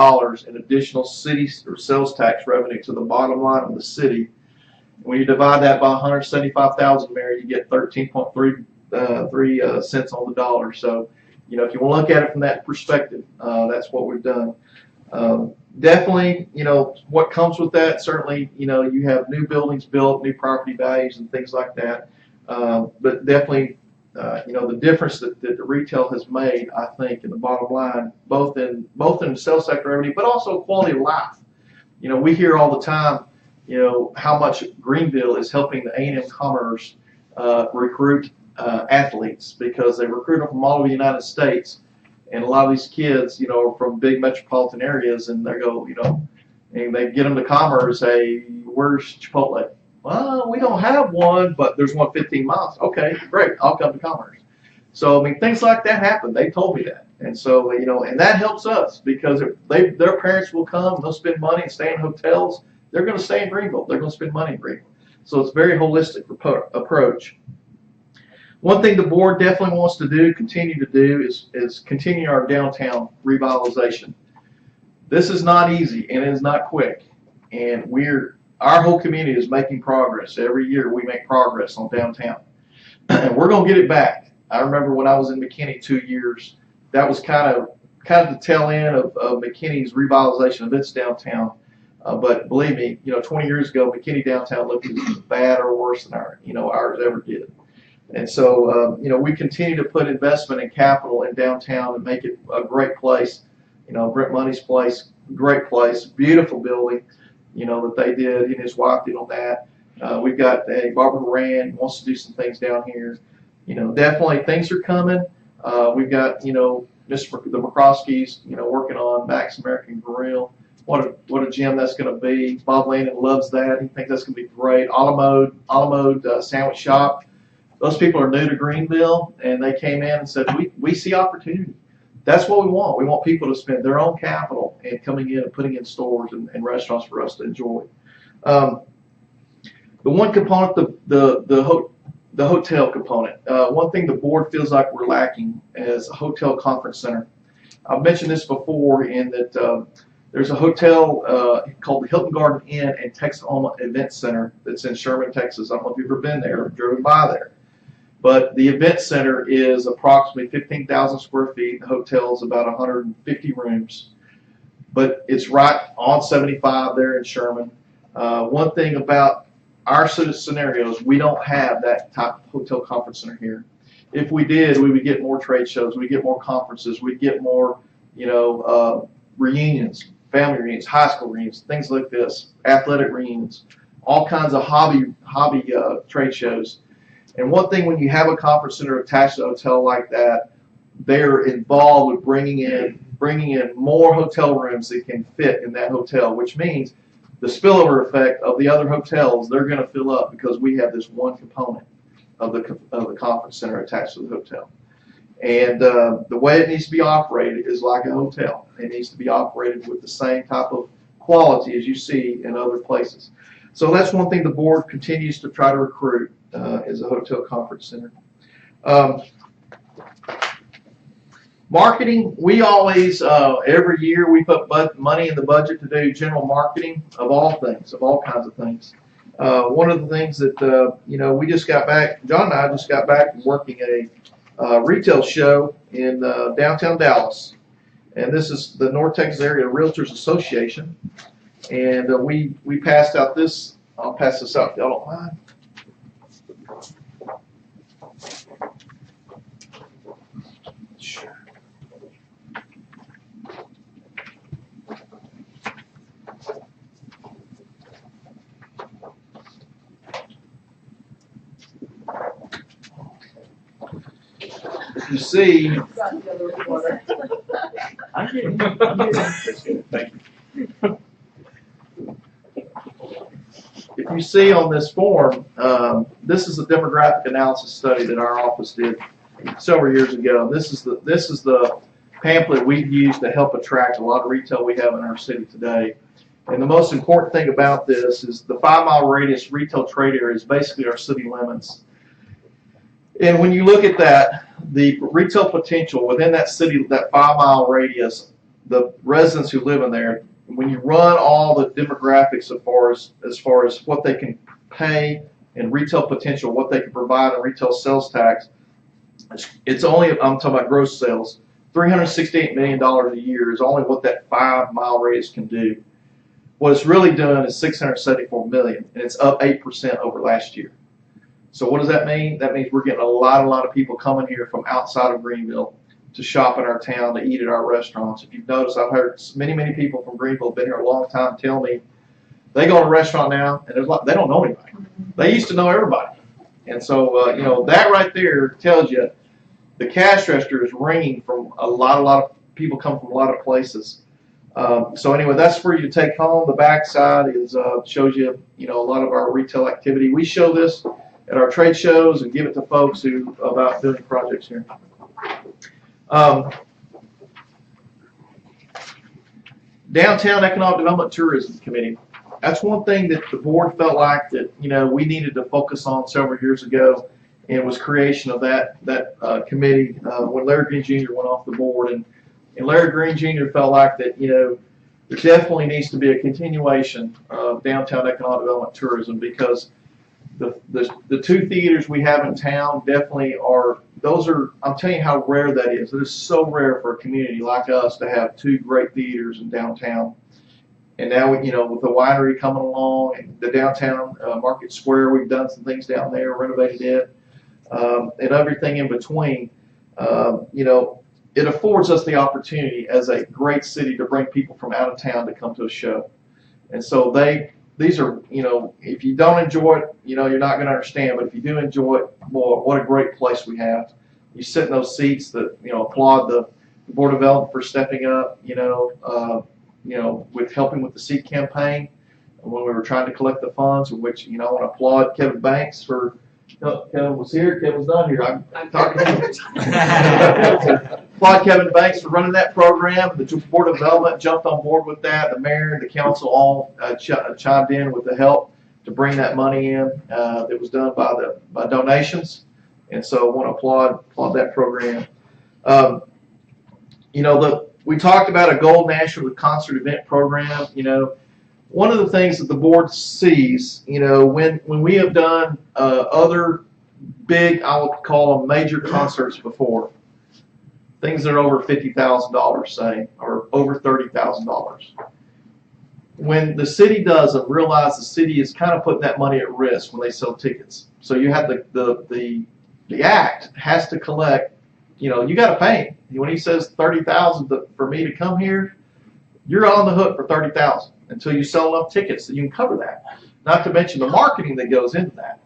in additional city or sales tax revenue to the bottom line of the city. When you divide that by 175,000, Mary, you get 13.3 cents on the dollar. So, if you want to look at it from that perspective, that's what we've done. Definitely, what comes with that, certainly, you have new buildings built, new property values and things like that. But definitely, the difference that the retail has made, I think, in the bottom line, both in the sales sector revenue, but also quality of life. We hear all the time, how much Greenville is helping the A&M Commerce recruit athletes, because they recruit them from all over the United States. And a lot of these kids, are from big metropolitan areas, and they go, and they get them to Commerce. Hey, where's Chipotle? Well, we don't have one, but there's one 15 miles. Okay, great. I'll come to Commerce. So, things like that happen. They told me that. And so, and that helps us, because their parents will come, they'll spend money and stay in hotels. They're going to stay in Greenville. They're going to spend money in Greenville. So it's a very holistic approach. One thing the board definitely wants to continue to do, is continue our downtown revitalization. This is not easy, and it is not quick. And our whole community is making progress. Every year we make progress on downtown. And we're going to get it back. I remember when I was in McKinney 2 years, that was kind of the tail end of McKinney's revitalization of its downtown. But believe me, 20 years ago, McKinney downtown looked as bad or worse than ours ever did. And so, we continue to put investment and capital in downtown and make it a great place. Brent Money's place, great place, beautiful building, that they did, and his wife did on that. We've got Barbara Moran wants to do some things down here. Definitely things are coming. We've got, the McCroskeys, working on Max American Grill. What a gym that's going to be. Bob Landon loves that. He thinks that's going to be great. Alamode Sandwich Shop. Those people are new to Greenville, and they came in and said, we see opportunity. That's what we want. We want people to spend their own capital and coming in and putting in stores and restaurants for us to enjoy. The one component, the hotel component. One thing the board feels like we're lacking is a hotel conference center. I've mentioned this before in that there's a hotel called the Hilton Garden Inn and Texoma Event Center that's in Sherman, Texas. I don't know if you've ever been there or driven by there. But the event center is approximately 15,000 square feet. The hotel is about 150 rooms. But it's right on 75 there in Sherman. One thing about our scenarios, we don't have that type of hotel conference center here. If we did, we would get more trade shows, we'd get more conferences, we'd get more, reunions, family reunions, high school reunions, things like this, athletic reunions, all kinds of hobby trade shows. And one thing, when you have a conference center attached to a hotel like that, they're involved with bringing in more hotel rooms that can fit in that hotel, which means the spillover effect of the other hotels, they're gonna fill up because we have this one component of the conference center attached to the hotel. And the way it needs to be operated is like a hotel. It needs to be operated with the same type of quality as you see in other places. So that's one thing the board continues to try to recruit is a hotel conference center. Marketing, we always, every year we put money in the budget to do general marketing of all things, of all kinds of things. One of the things that, we just got back, John and I just got back from working a retail show in downtown Dallas. And this is the North Texas Area Realtors Association. And we passed out this, I'll pass this out if y'all don't mind. You see, Thank you. if you see on this form, this is a demographic analysis study that our office did several years ago. This is the pamphlet we've used to help attract a lot of retail we have in our city today. And the most important thing about this is the 5-mile radius retail trade area is basically our city limits. And when you look at that, the retail potential within that city, that 5-mile radius, the residents who live in there, when you run all the demographics as far as what they can pay in retail potential, what they can provide in retail sales tax, it's only, I'm talking about gross sales, $368 million a year is only what that 5-mile radius can do. What it's really doing is $674 million, and it's up 8% over last year. So what does that mean? That means we're getting a lot of people coming here from outside of Greenville to shop in our town, to eat at our restaurants. If you've noticed, I've heard many people from Greenville have been here a long time tell me they go to a restaurant now and they don't know anybody. They used to know everybody. And so, that right there tells you the cash register is ringing from a lot of people come from a lot of places. So anyway, that's for you to take home. The back side is shows you, a lot of our retail activity. We show this at our trade shows and give it to folks who about doing projects here. Downtown Economic Development Tourism Committee. That's one thing that the board felt like that we needed to focus on several years ago, and it was creation of that committee when Larry Green Jr. went off the board, and Larry Green Jr. felt like that there definitely needs to be a continuation of downtown economic development tourism, because the two theaters we have in town definitely are, I'm telling you how rare that is. It is so rare for a community like us to have two great theaters in downtown. And now, with the winery coming along and the downtown Market Square, we've done some things down there, renovated it, and everything in between, it affords us the opportunity as a great city to bring people from out of town to come to a show. And so these are, if you don't enjoy it, you're not going to understand. But if you do enjoy it, boy, what a great place we have. You sit in those seats that, applaud the Board of Development for stepping up, with helping with the seat campaign when we were trying to collect the funds, in which, I want to applaud Kevin Banks for, Kevin was here, Kevin's not here, I'm talking to him. Applaud Kevin Banks for running that program. The Board of Development jumped on board with that. The mayor and the council all chimed in with the help to bring that money in. It was done by donations, and so I want to applaud that program. We talked about a Gold National Concert Event Program. One of the things that the board sees, when we have done other big, I would call them major concerts before, things that are over $50,000, say, or over $30,000. When the city does them, realize the city is kind of putting that money at risk when they sell tickets. So you have the act has to collect. You got to pay him. When he says $30,000 for me to come here, you're on the hook for $30,000 until you sell enough tickets that you can cover that. Not to mention the marketing that goes into that.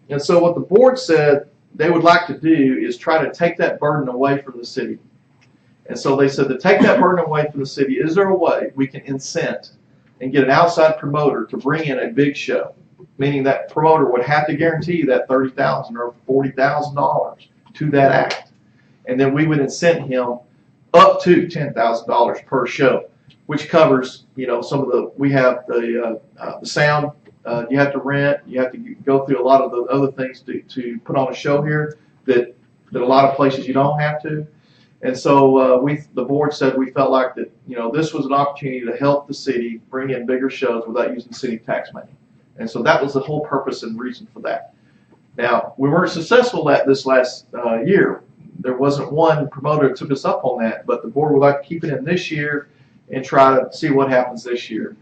And so what the board said they would like to do is try to take that burden away from the city. And so they said to take that burden away from the city, is there a way we can incent and get an outside promoter to bring in a big show, meaning that promoter would have to guarantee that $30,000 or $40,000 to that act. And then we would incent him up to $10,000 per show, which covers, some of we have the sound you have to rent, you have to go through a lot of the other things to put on a show here that a lot of places you don't have to. And so the board said we felt like that, this was an opportunity to help the city bring in bigger shows without using city tax money. And so that was the whole purpose and reason for that. Now, we weren't successful at this last year. There wasn't one promoter that took us up on that, but the board would like to keep it in this year and try to see what happens this year.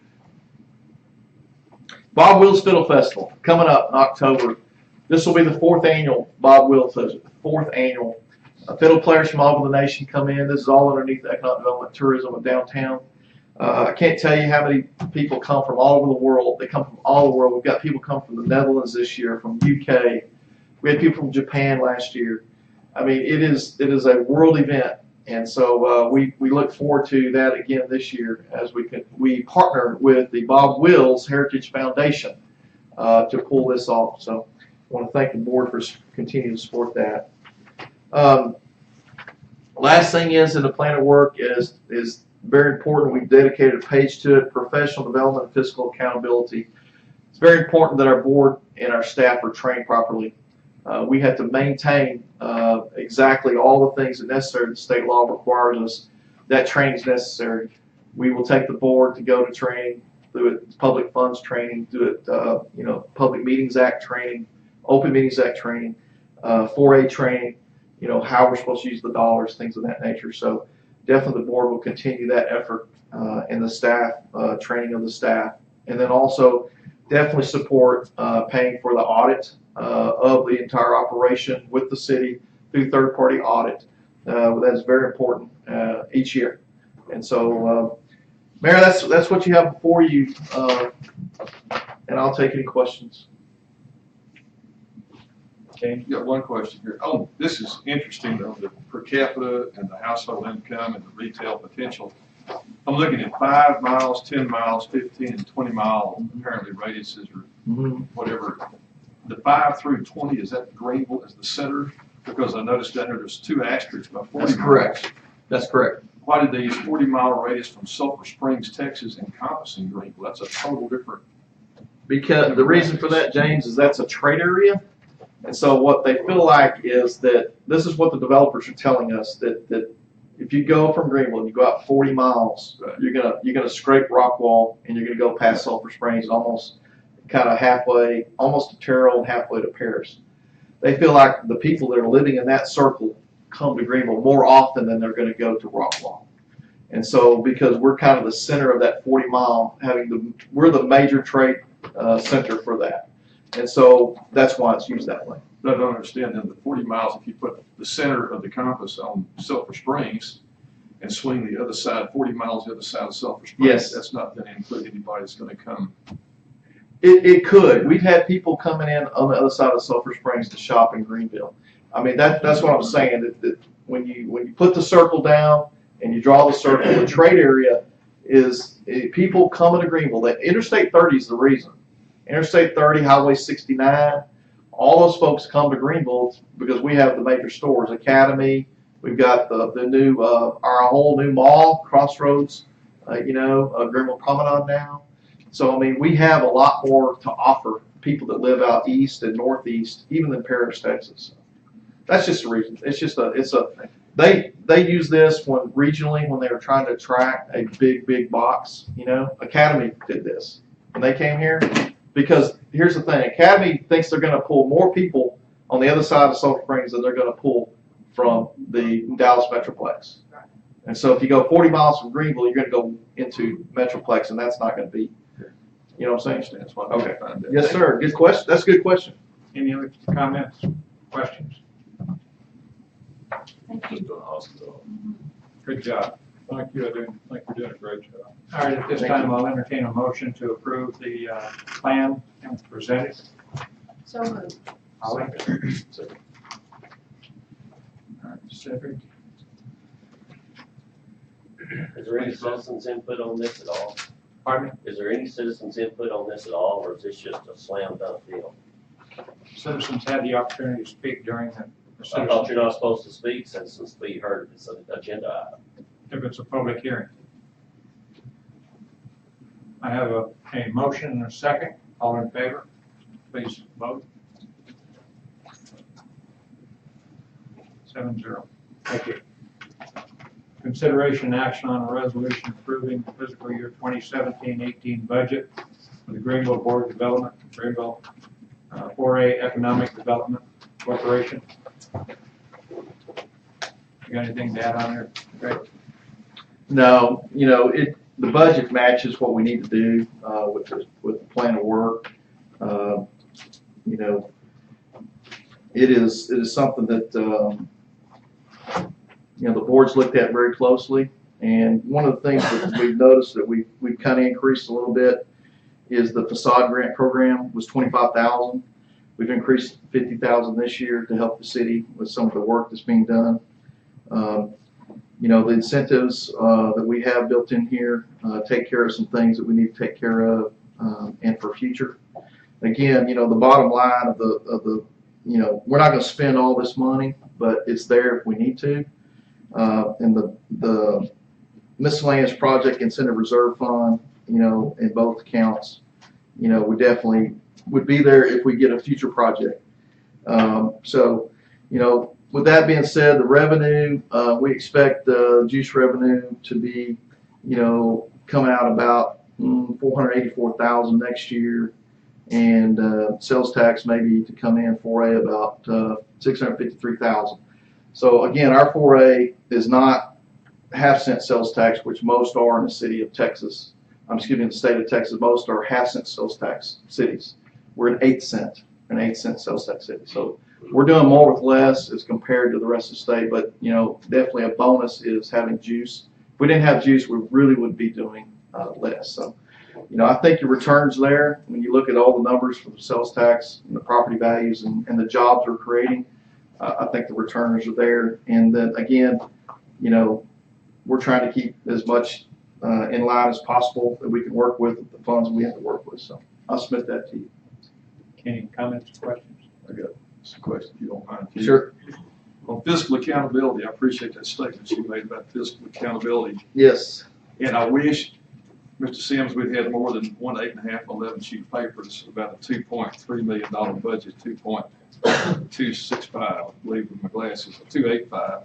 Bob Wills Fiddle Festival coming up in October. This will be the 4th annual Bob Wills Festival, 4th annual. Fiddle players from all over the nation come in. This is all underneath the economic development tourism of downtown. I can't tell you how many people come from all over the world. They come from all over the world. We've got people come from the Netherlands this year, from UK. We had people from Japan last year. I mean, it is a world event, and so we look forward to that again this year as we partner with the Bob Wills Heritage Foundation to pull this off. So I want to thank the board for continuing to support that. Last thing is in the plan of work is very important. We've dedicated a page to it: professional development and fiscal accountability. It's very important that our board and our staff are trained properly. We have to maintain exactly all the things that necessary that state law requires us. That training is necessary. We will take the board to go to training, do it public funds training, do it Public Meetings Act training, Open Meetings Act training, 4A training, how we're supposed to use the dollars, things of that nature. So definitely the board will continue that effort in the staff, training of the staff. And then also definitely support paying for the audit of the entire operation with the city through third-party audit. That is very important each year. And so, Mayor, that's what you have before you, and I'll take any questions. Okay. You got one question here. Oh, this is interesting though, the per capita and the household income and the retail potential. I'm looking at 5 miles, 10 miles, 15 and 20 mile apparently radiuses or whatever. The 5 through 20, is that Greenville as the center? Because I noticed down here there's 2 asterisks by 40 That's correct. miles. That's correct. Why did they use 40-mile radius from Sulphur Springs, Texas, encompassing Greenville? That's a total different. Because the reason for that, James, is that's a trade area. And so what they feel like is that this is what the developers are telling us, that if you go from Greenville and you go out 40 miles, right, you're gonna scrape Rockwall and you're gonna go past Sulphur Springs, almost kind of halfway, almost to Terrell and halfway to Paris. They feel like the people that are living in that circle come to Greenville more often than they're going to go to Rockwall. And so because we're kind of the center of that 40 mile, we're the major trade center for that. And so that's why it's used that way. But I don't understand then the 40 miles, if you put the center of the compass on Sulphur Springs and swing the other side, 40 miles the other side of Sulphur Springs, yes, that's not going to include anybody that's going to come. It could. We've had people coming in on the other side of Sulphur Springs to shop in Greenville. I mean, that's what I'm saying, that when you put the circle down and you draw the circle, the trade area is people coming to Greenville. Interstate 30 is the reason. Interstate 30, Highway 69, all those folks come to Greenville because we have the major stores, Academy. We've got the new, our whole new mall, Crossroads, Greenville Promenade now. So, I mean, we have a lot more to offer people that live out east and northeast, even in Paris, Texas. That's just the reason. It's just they use this regionally when they were trying to attract a big box, Academy did this when they came here, because here's the thing, Academy thinks they're going to pull more people on the other side of Sulphur Springs than they're going to pull from the Dallas Metroplex. And so if you go 40 miles from Greenville, you're going to go into Metroplex, and that's not going to be. You know what I'm saying? That's what okay. Yes, sir. Good question. That's a good question. Any other comments, questions? Thank you. Good job. Thank you. I think you're doing a great job. All right, at this time, I'll entertain a motion to approve the plan as presented. So moved. Holly? All right, Cedric? Is there any citizens input on this at all? Pardon me? Is there any citizens input on this at all, or is this just a slam dunk deal? Citizens had the opportunity to speak during the I citizen, thought you're not supposed to speak, citizens be heard, it's an agenda item. if it's a public hearing. I have a motion and a second. All in favor, please vote. 7-0. Thank you. Consideration action on a resolution approving the fiscal year 2017-18 budget for the Greenville Board of Development, Greenville 4A Economic Development Corporation. You got anything to add on there? Great. No, the budget matches what we need to do, with the plan of work. It is something that, the board's looked at very closely. And one of the things that we've noticed that we've kind of increased a little bit is the facade grant program was $25,000. We've increased $50,000 this year to help the city with some of the work that's being done. The incentives that we have built in here take care of some things that we need to take care of, and for future. Again, the bottom line of the we're not going to spend all this money, but it's there if we need to. And the miscellaneous project incentive reserve fund, in both accounts, we definitely would be there if we get a future project. With that being said, the revenue, we expect the juice revenue to be, coming out about $484,000 next year, and sales tax maybe to come in 4A about $653,000. So again, our 4A is not half-cent sales tax, which most are in the city of Texas. The state of Texas. Most are half-cent sales tax cities. We're an 8-cent sales tax city. So we're doing more with less as compared to the rest of the state, but definitely a bonus is having juice. If we didn't have juice, we really would be doing less. So, I think your returns there, when you look at all the numbers for the sales tax and the property values and the jobs we're creating, I think the returns are there. And then again, we're trying to keep as much in line as possible that we can work with the funds we have to work with. So I'll submit that to you. Any comments, questions? I got some questions, if you don't mind. Sure. On fiscal accountability, I appreciate that statement you made about fiscal accountability. Yes. And I wish, Mr. Sims, we'd had more than 1 8.5 11-sheet paper. It's about a $2.3 million budget, 2.265, I believe, with my glasses, 285.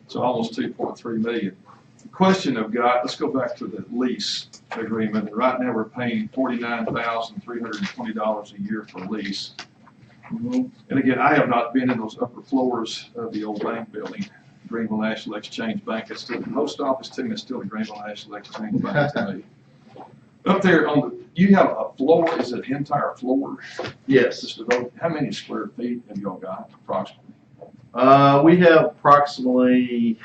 So almost 2.3 million. The question I've got, let's go back to the lease agreement. Right now we're paying $49,320 a year for lease. And again, I have not been in those upper floors of the old bank building, Greenville National Exchange Bank. It's still the post office to me, it's still the Greenville National Exchange Bank to me. Up there you have a floor, is it an entire floor? Yes. How many square feet have y'all got approximately? We have approximately,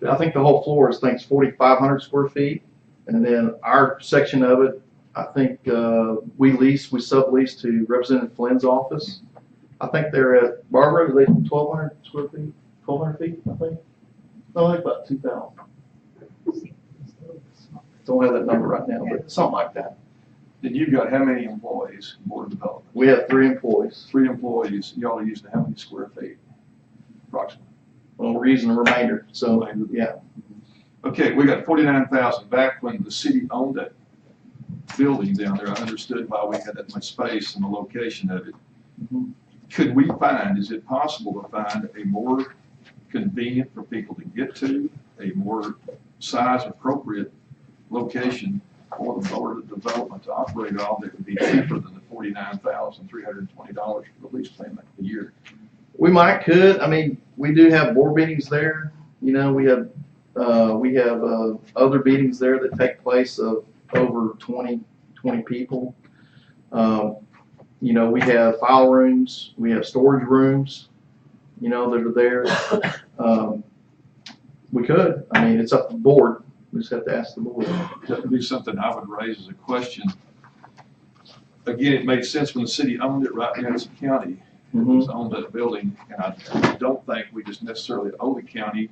I think the whole floor is 4,500 square feet. And then our section of it, I think we sublease to Representative Flynn's office. I think they're at, Barbara, are they 1,200 square feet? 1,200 feet, I think? No, I think about 2,000. Don't have that number right now, but something like that. Then you've got how many employees in Board of Development? We have 3 employees. 3 employees. Y'all are using how many square feet approximately? Well, we're using the remainder, so yeah. Okay, we got 49,000. Back when the city owned that building down there, I understood why we had that much space and the location of it. Could we find, is it possible to find a more convenient for people to get to, a more size appropriate location for the Board of Development to operate on that would be cheaper than the $49,320 for the lease payment a year? We could. I mean, we do have board meetings there. We have other meetings there that take place of over 20 people. We have file rooms, we have storage rooms, that are there. We could. I mean, it's up to the board. We just have to ask the board. That would be something I would raise as a question. Again, it made sense when the city owned it right there in the county. It was owned that building, and I don't think we just necessarily owe the county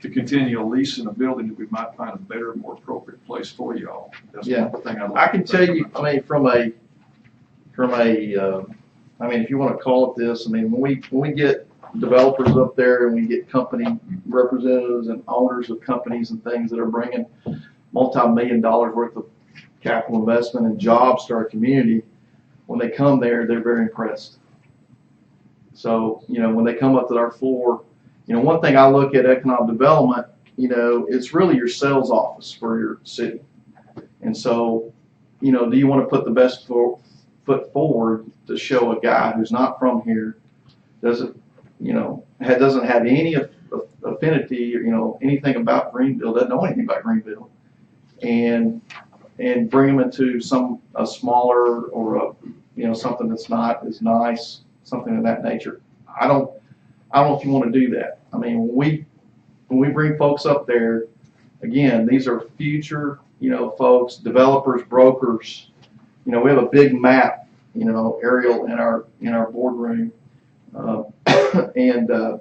to continue leasing a building, that we might find a better, more appropriate place for y'all. That's Yeah. one thing I'd I like can to tell think you, about. I mean, I mean, if you want to call it this, I mean, when we get developers up there and we get company representatives and owners of companies and things that are bringing multi-million dollars worth of capital investment and jobs to our community, when they come there, they're very impressed. So, you know, when they come up to our floor, you know, one thing I look at economic development, you know, it's really your sales office for your city. And so, you know, do you want to put the best foot forward to show a guy who's not from here, doesn't have any affinity or, you know, anything about Greenville, doesn't know anything about Greenville, and bring them into a smaller or a, you know, something that's not as nice, something of that nature. I don't know if you want to do that. I mean, when we bring folks up there, again, these are future, you know, folks, developers, brokers. You know, we have a big map, you know, aerial in our boardroom, and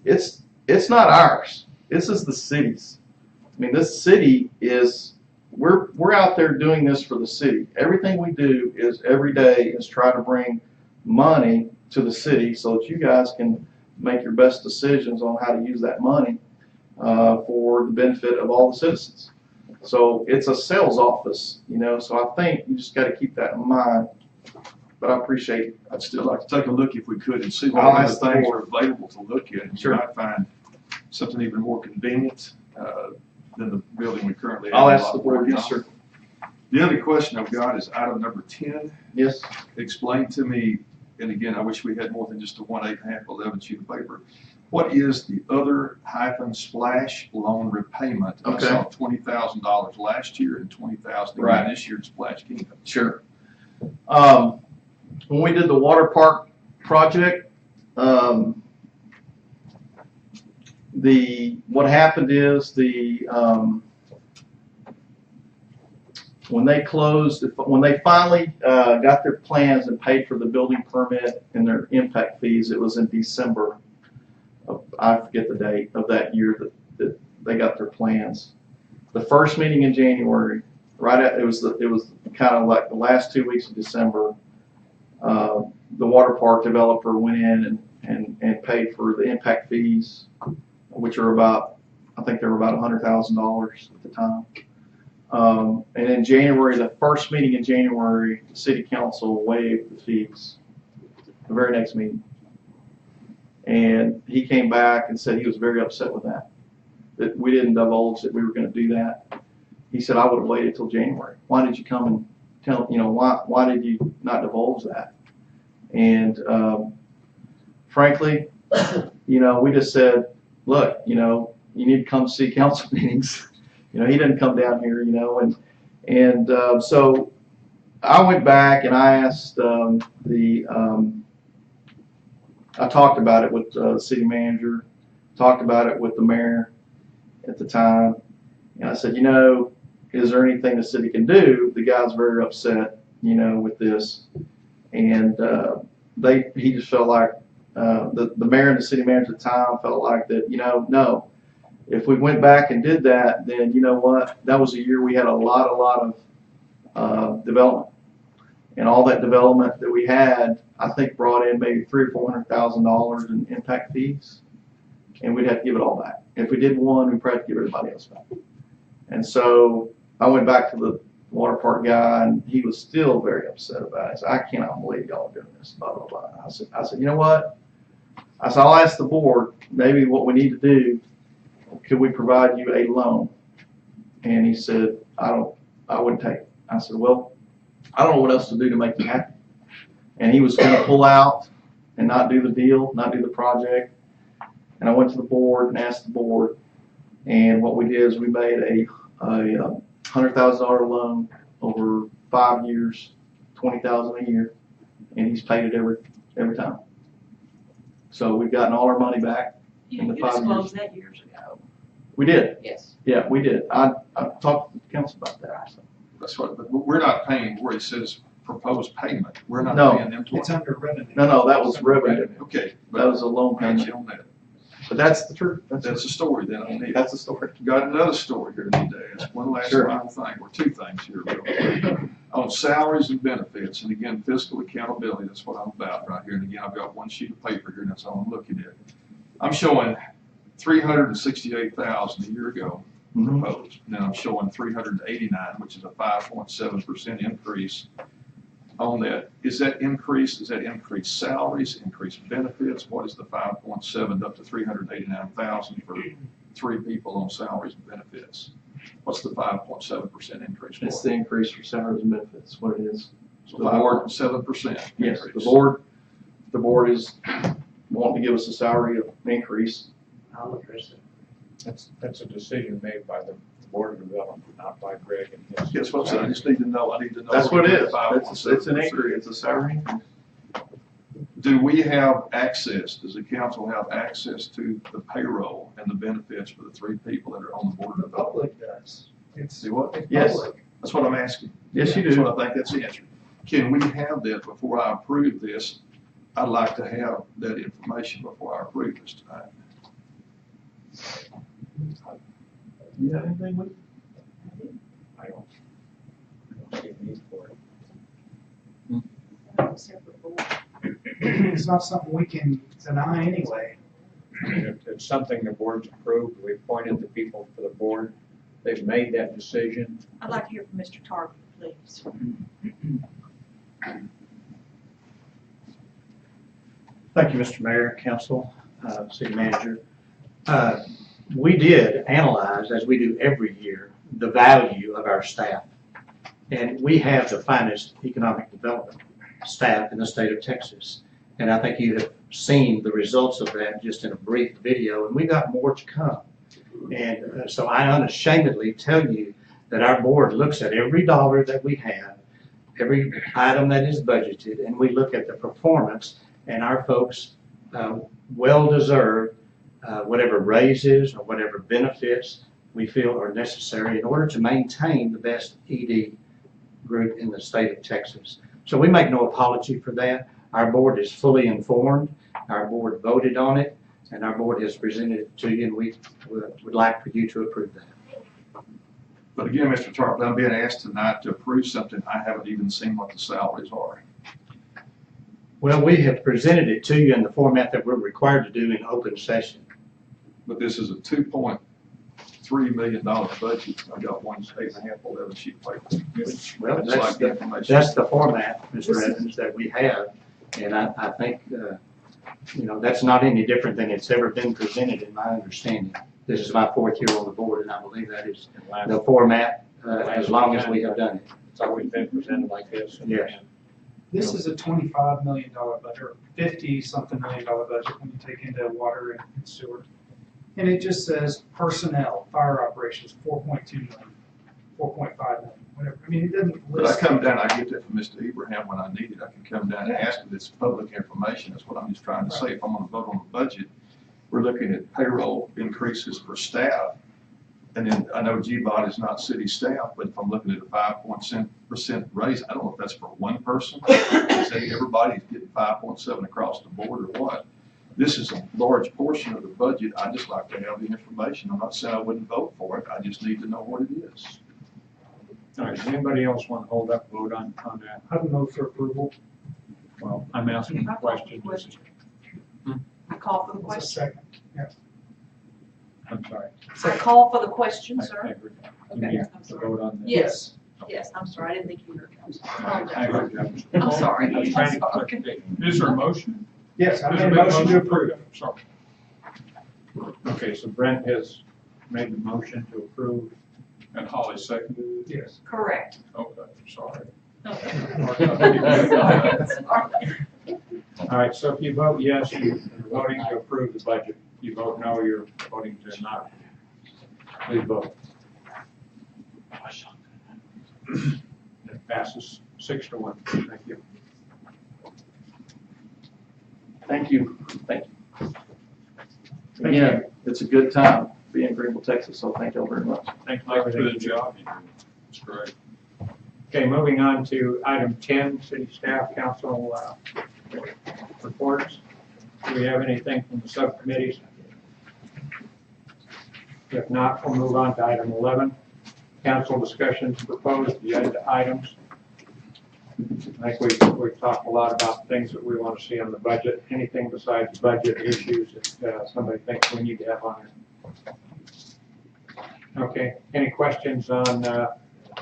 it's not ours. This is the city's. I mean, this city is, we're out there doing this for the city. Everything we do is every day is try to bring money to the city so that you guys can make your best decisions on how to use that money for the benefit of all the citizens. So it's a sales office, you know, so I think you just got to keep that in mind. But I appreciate it. I'd still like to take a look if we could and see what I'll other ask the things board. are available to look at. And Sure. we might find something even more convenient than the building we currently have. I'll ask the board, yes, sir. The other question I've got is item number 10. Yes. Explain to me, and again, I wish we had more than just a 1/8.5, 11 sheet of paper. What is the other splash loan repayment? Okay. I saw $20,000 last year and $20,000 Right. again this year at Splash Kingdom. Sure. When we did the water park project, what happened is when they finally got their plans and paid for the building permit and their impact fees, it was in December of, I forget the date of that year that they got their plans. The first meeting in January, it was kind of like the last 2 weeks of December. The water park developer went in and paid for the impact fees, which are I think they were about $100,000 at the time. And in January, the first meeting in January, the city council waived the fees, the very next meeting. And he came back and said he was very upset with that we didn't divulge that we were going to do that. He said, I would have waited till January. Why did you come and tell, you know, why did you not divulge that? And frankly, you know, we just said, look, you know, you need to come see council meetings. You know, he didn't come down here, you know, and so I went back and I asked I talked about it with the city manager, talked about it with the mayor at the time, and I said, you know, is there anything the city can do? The guy's very upset, you know, with this, and he just felt like the mayor and the city manager at the time felt like that, you know, no. If we went back and did that, then you know what? That was a year we had a lot of development, and all that development that we had, I think, brought in maybe $300,000 or $400,000 in impact fees, and we'd have to give it all back. If we did one, we'd probably have to give everybody else back. And so I went back to the water park guy, and he was still very upset about it. I said, I cannot believe y'all are doing this, blah, blah, blah. I said, you know what? I said, I'll ask the board, maybe what we need to do, could we provide you a loan? And he said, I wouldn't take it. I said, well, I don't know what else to do to make you happy. And he was going to pull out and not do the deal, not do the project. And I went to the board and asked the board. And what we did is we made a $100,000 loan over 5 years, $20,000 a year, and he's paid it every time. So we've gotten all our money back in the 5 years. disclosed that years ago. We did. Yes. Yeah, we did. I talked to the council about that. So. That's what, but we're not paying where it says proposed payment. We're not No. paying them. It's under revenue. No, that was revenue. Okay. That was a loan payment. On that. But that's the truth. That's the story then I need. That's the story. Got another story here today. It's one last Sure. final thing, or two things here real quick. On salaries and benefits, and again, fiscal accountability, that's what I'm about right here. And again, I've got one sheet of paper here, and that's all I'm looking at. I'm showing 368,000 a year ago proposed. Now I'm showing 389, which is a 5.7% increase on that. Is that increased salaries, increased benefits? What is the 5.7 up to 389,000 for three people on salaries and benefits? What's the 5.7% increase for? It's the increase for salaries and benefits, what it is. So 5.7% Yes, increase. the board is wanting to give us a salary of increase. I'll address it. That's a decision made by the Board of Development, not by Greg and his. Yes, what I'm saying, I just need to know, That's what it is. 5.7%. It's an increase, it's a salary increase. Do we have access, does the council have access to the payroll and the benefits for the three people that are on the Board of The Development? public does. It's See what? it's Yes. public. That's what I'm asking. Yes, you That's do. what I think that's the answer. Can we have that before I approve this? I'd like to have that information before I approve this tonight. You have anything with? I don't see a need for it. It's not something we can deny anyway. I mean, it's something the board's approved. We appointed the people for the board. They've made that decision. I'd like to hear from Mr. Tarby, please. Thank you, Mr. Mayor, Council, City Manager. We did analyze, as we do every year, the value of our staff. And we have the finest economic development staff in the state of Texas. And I think you have seen the results of that just in a brief video, and we got more to come. And so I unashamedly tell you that our board looks at every dollar that we have, every item that is budgeted, and we look at the performance, and our folks well-deserved whatever raises or whatever benefits we feel are necessary in order to maintain the best ED group in the state of Texas. So we make no apology for that. Our board is fully informed. Our board voted on it, and our board has presented it to you, and we would like for you to approve that. But again, Mr. Tarpley, I'm being asked tonight to approve something. I haven't even seen what the salaries are. Well, we have presented it to you in the format that we're required to do in open session. But this is a $2.3 million budget. I've got 8.5, 11 sheet of paper. Well, I'd just like the information. that's the format, Mr. Evans, that we have. And I think, that's not any different than it's ever been presented in my understanding. This is my fourth year on the board, and I believe that is the format as long as we have done it. It's always been presented like this. Yes. This is a $25 million budget, or 50-something million dollar budget when you take into water and sewer. And it just says personnel, fire operations, 4.2 million, 4.5 million, whatever. I mean, it doesn't But I list. come down, I get that from Mr. Ibrahim when I need it. I can come down and ask if it's public information. That's what I'm just trying to say. If I'm gonna vote on the budget, we're looking at payroll increases for staff. And then I know GBOT is not city staff, but if I'm looking at a 5.7% raise, I don't know if that's for one person. Say everybody's getting 5.7 across the board or what. This is a large portion of the budget. I just like to have the information. I'm not saying I wouldn't vote for it. I just need to know what it is. All right, does anybody else want to hold up vote on that? I don't know for approval. Well, I'm asking a question. I call for the It's a question. second. Yeah. I'm sorry. I call for the question, I sir. heard that. You Okay, need I'm to sorry. vote on this. Yes, yes, I'm sorry, I didn't think you heard me. I'm sorry. I heard that. I'm sorry. I was trying to clarify. Is there a motion? Yes, I There's made a been motion to approve. Sorry. Okay, so Brent has made the motion to approve. And Holly seconded it? Yes. Correct. Okay, sorry. All right, so if you vote yes, you're voting to approve the budget. If you vote no, you're voting to not. Please vote. It passes 6-1. Thank you. Thank you. Thank you. Again, it's a good time being in Greenville, Texas, so thank you all very much. Thanks for Thank you for everything. the job you do. It's great. Okay, moving on to item 10, city staff council reports. Do we have anything from the subcommittees? If not, we'll move on to item 11, council discussions, proposed agenda items. I think we've talked a lot about things that we want to see on the budget. Anything besides budget issues that somebody thinks we need to have on there? Okay, any questions on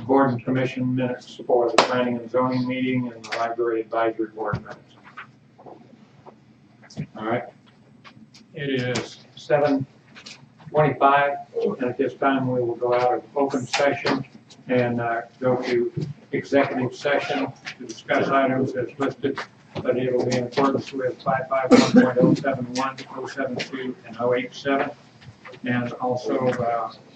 board and commission minutes for the planning and zoning meeting and the library advisory board minutes? All right. It is 7:25, and at this time we will go out of open session and go to executive session to discuss items as listed, but it will be in accordance with 551.071, 072, and 087. And also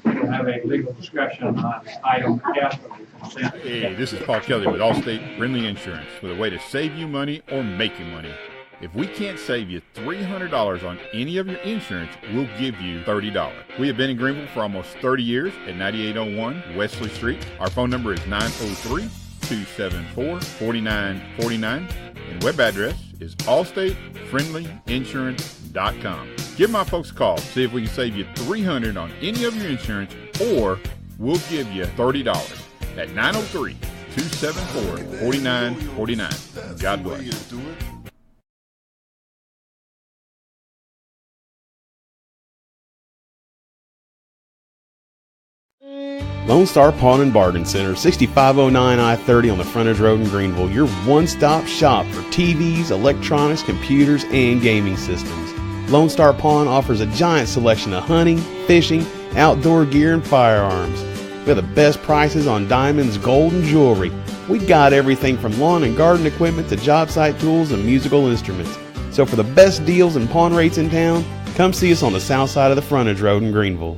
we'll have a legal discussion on item F of the consent. Hey, this is Paul Kelly with Allstate Friendly Insurance with a way to save you money or make you money. If we can't save you $300 on any of your insurance, we'll give you $30. We have been in Greenville for almost 30 years at 9801 Wesley Street. Our phone number is 903-274-4949 and web address is allstatefriendlyinsurance.com. Give my folks a call, see if we can save you $300 on any of your insurance, or we'll give you $30 at 903-274-4949. God bless. Lone Star Pawn and Bargain Center, 6509 I-30 on the frontage road in Greenville. Your one-stop shop for TVs, electronics, computers, and gaming systems. Lone Star Pawn offers a giant selection of hunting, fishing, outdoor gear, and firearms. We have the best prices on diamonds, gold, and jewelry. We got everything from lawn and garden equipment to job site tools and musical instruments. So for the best deals and pawn rates in town, come see us on the south side of the frontage road in Greenville.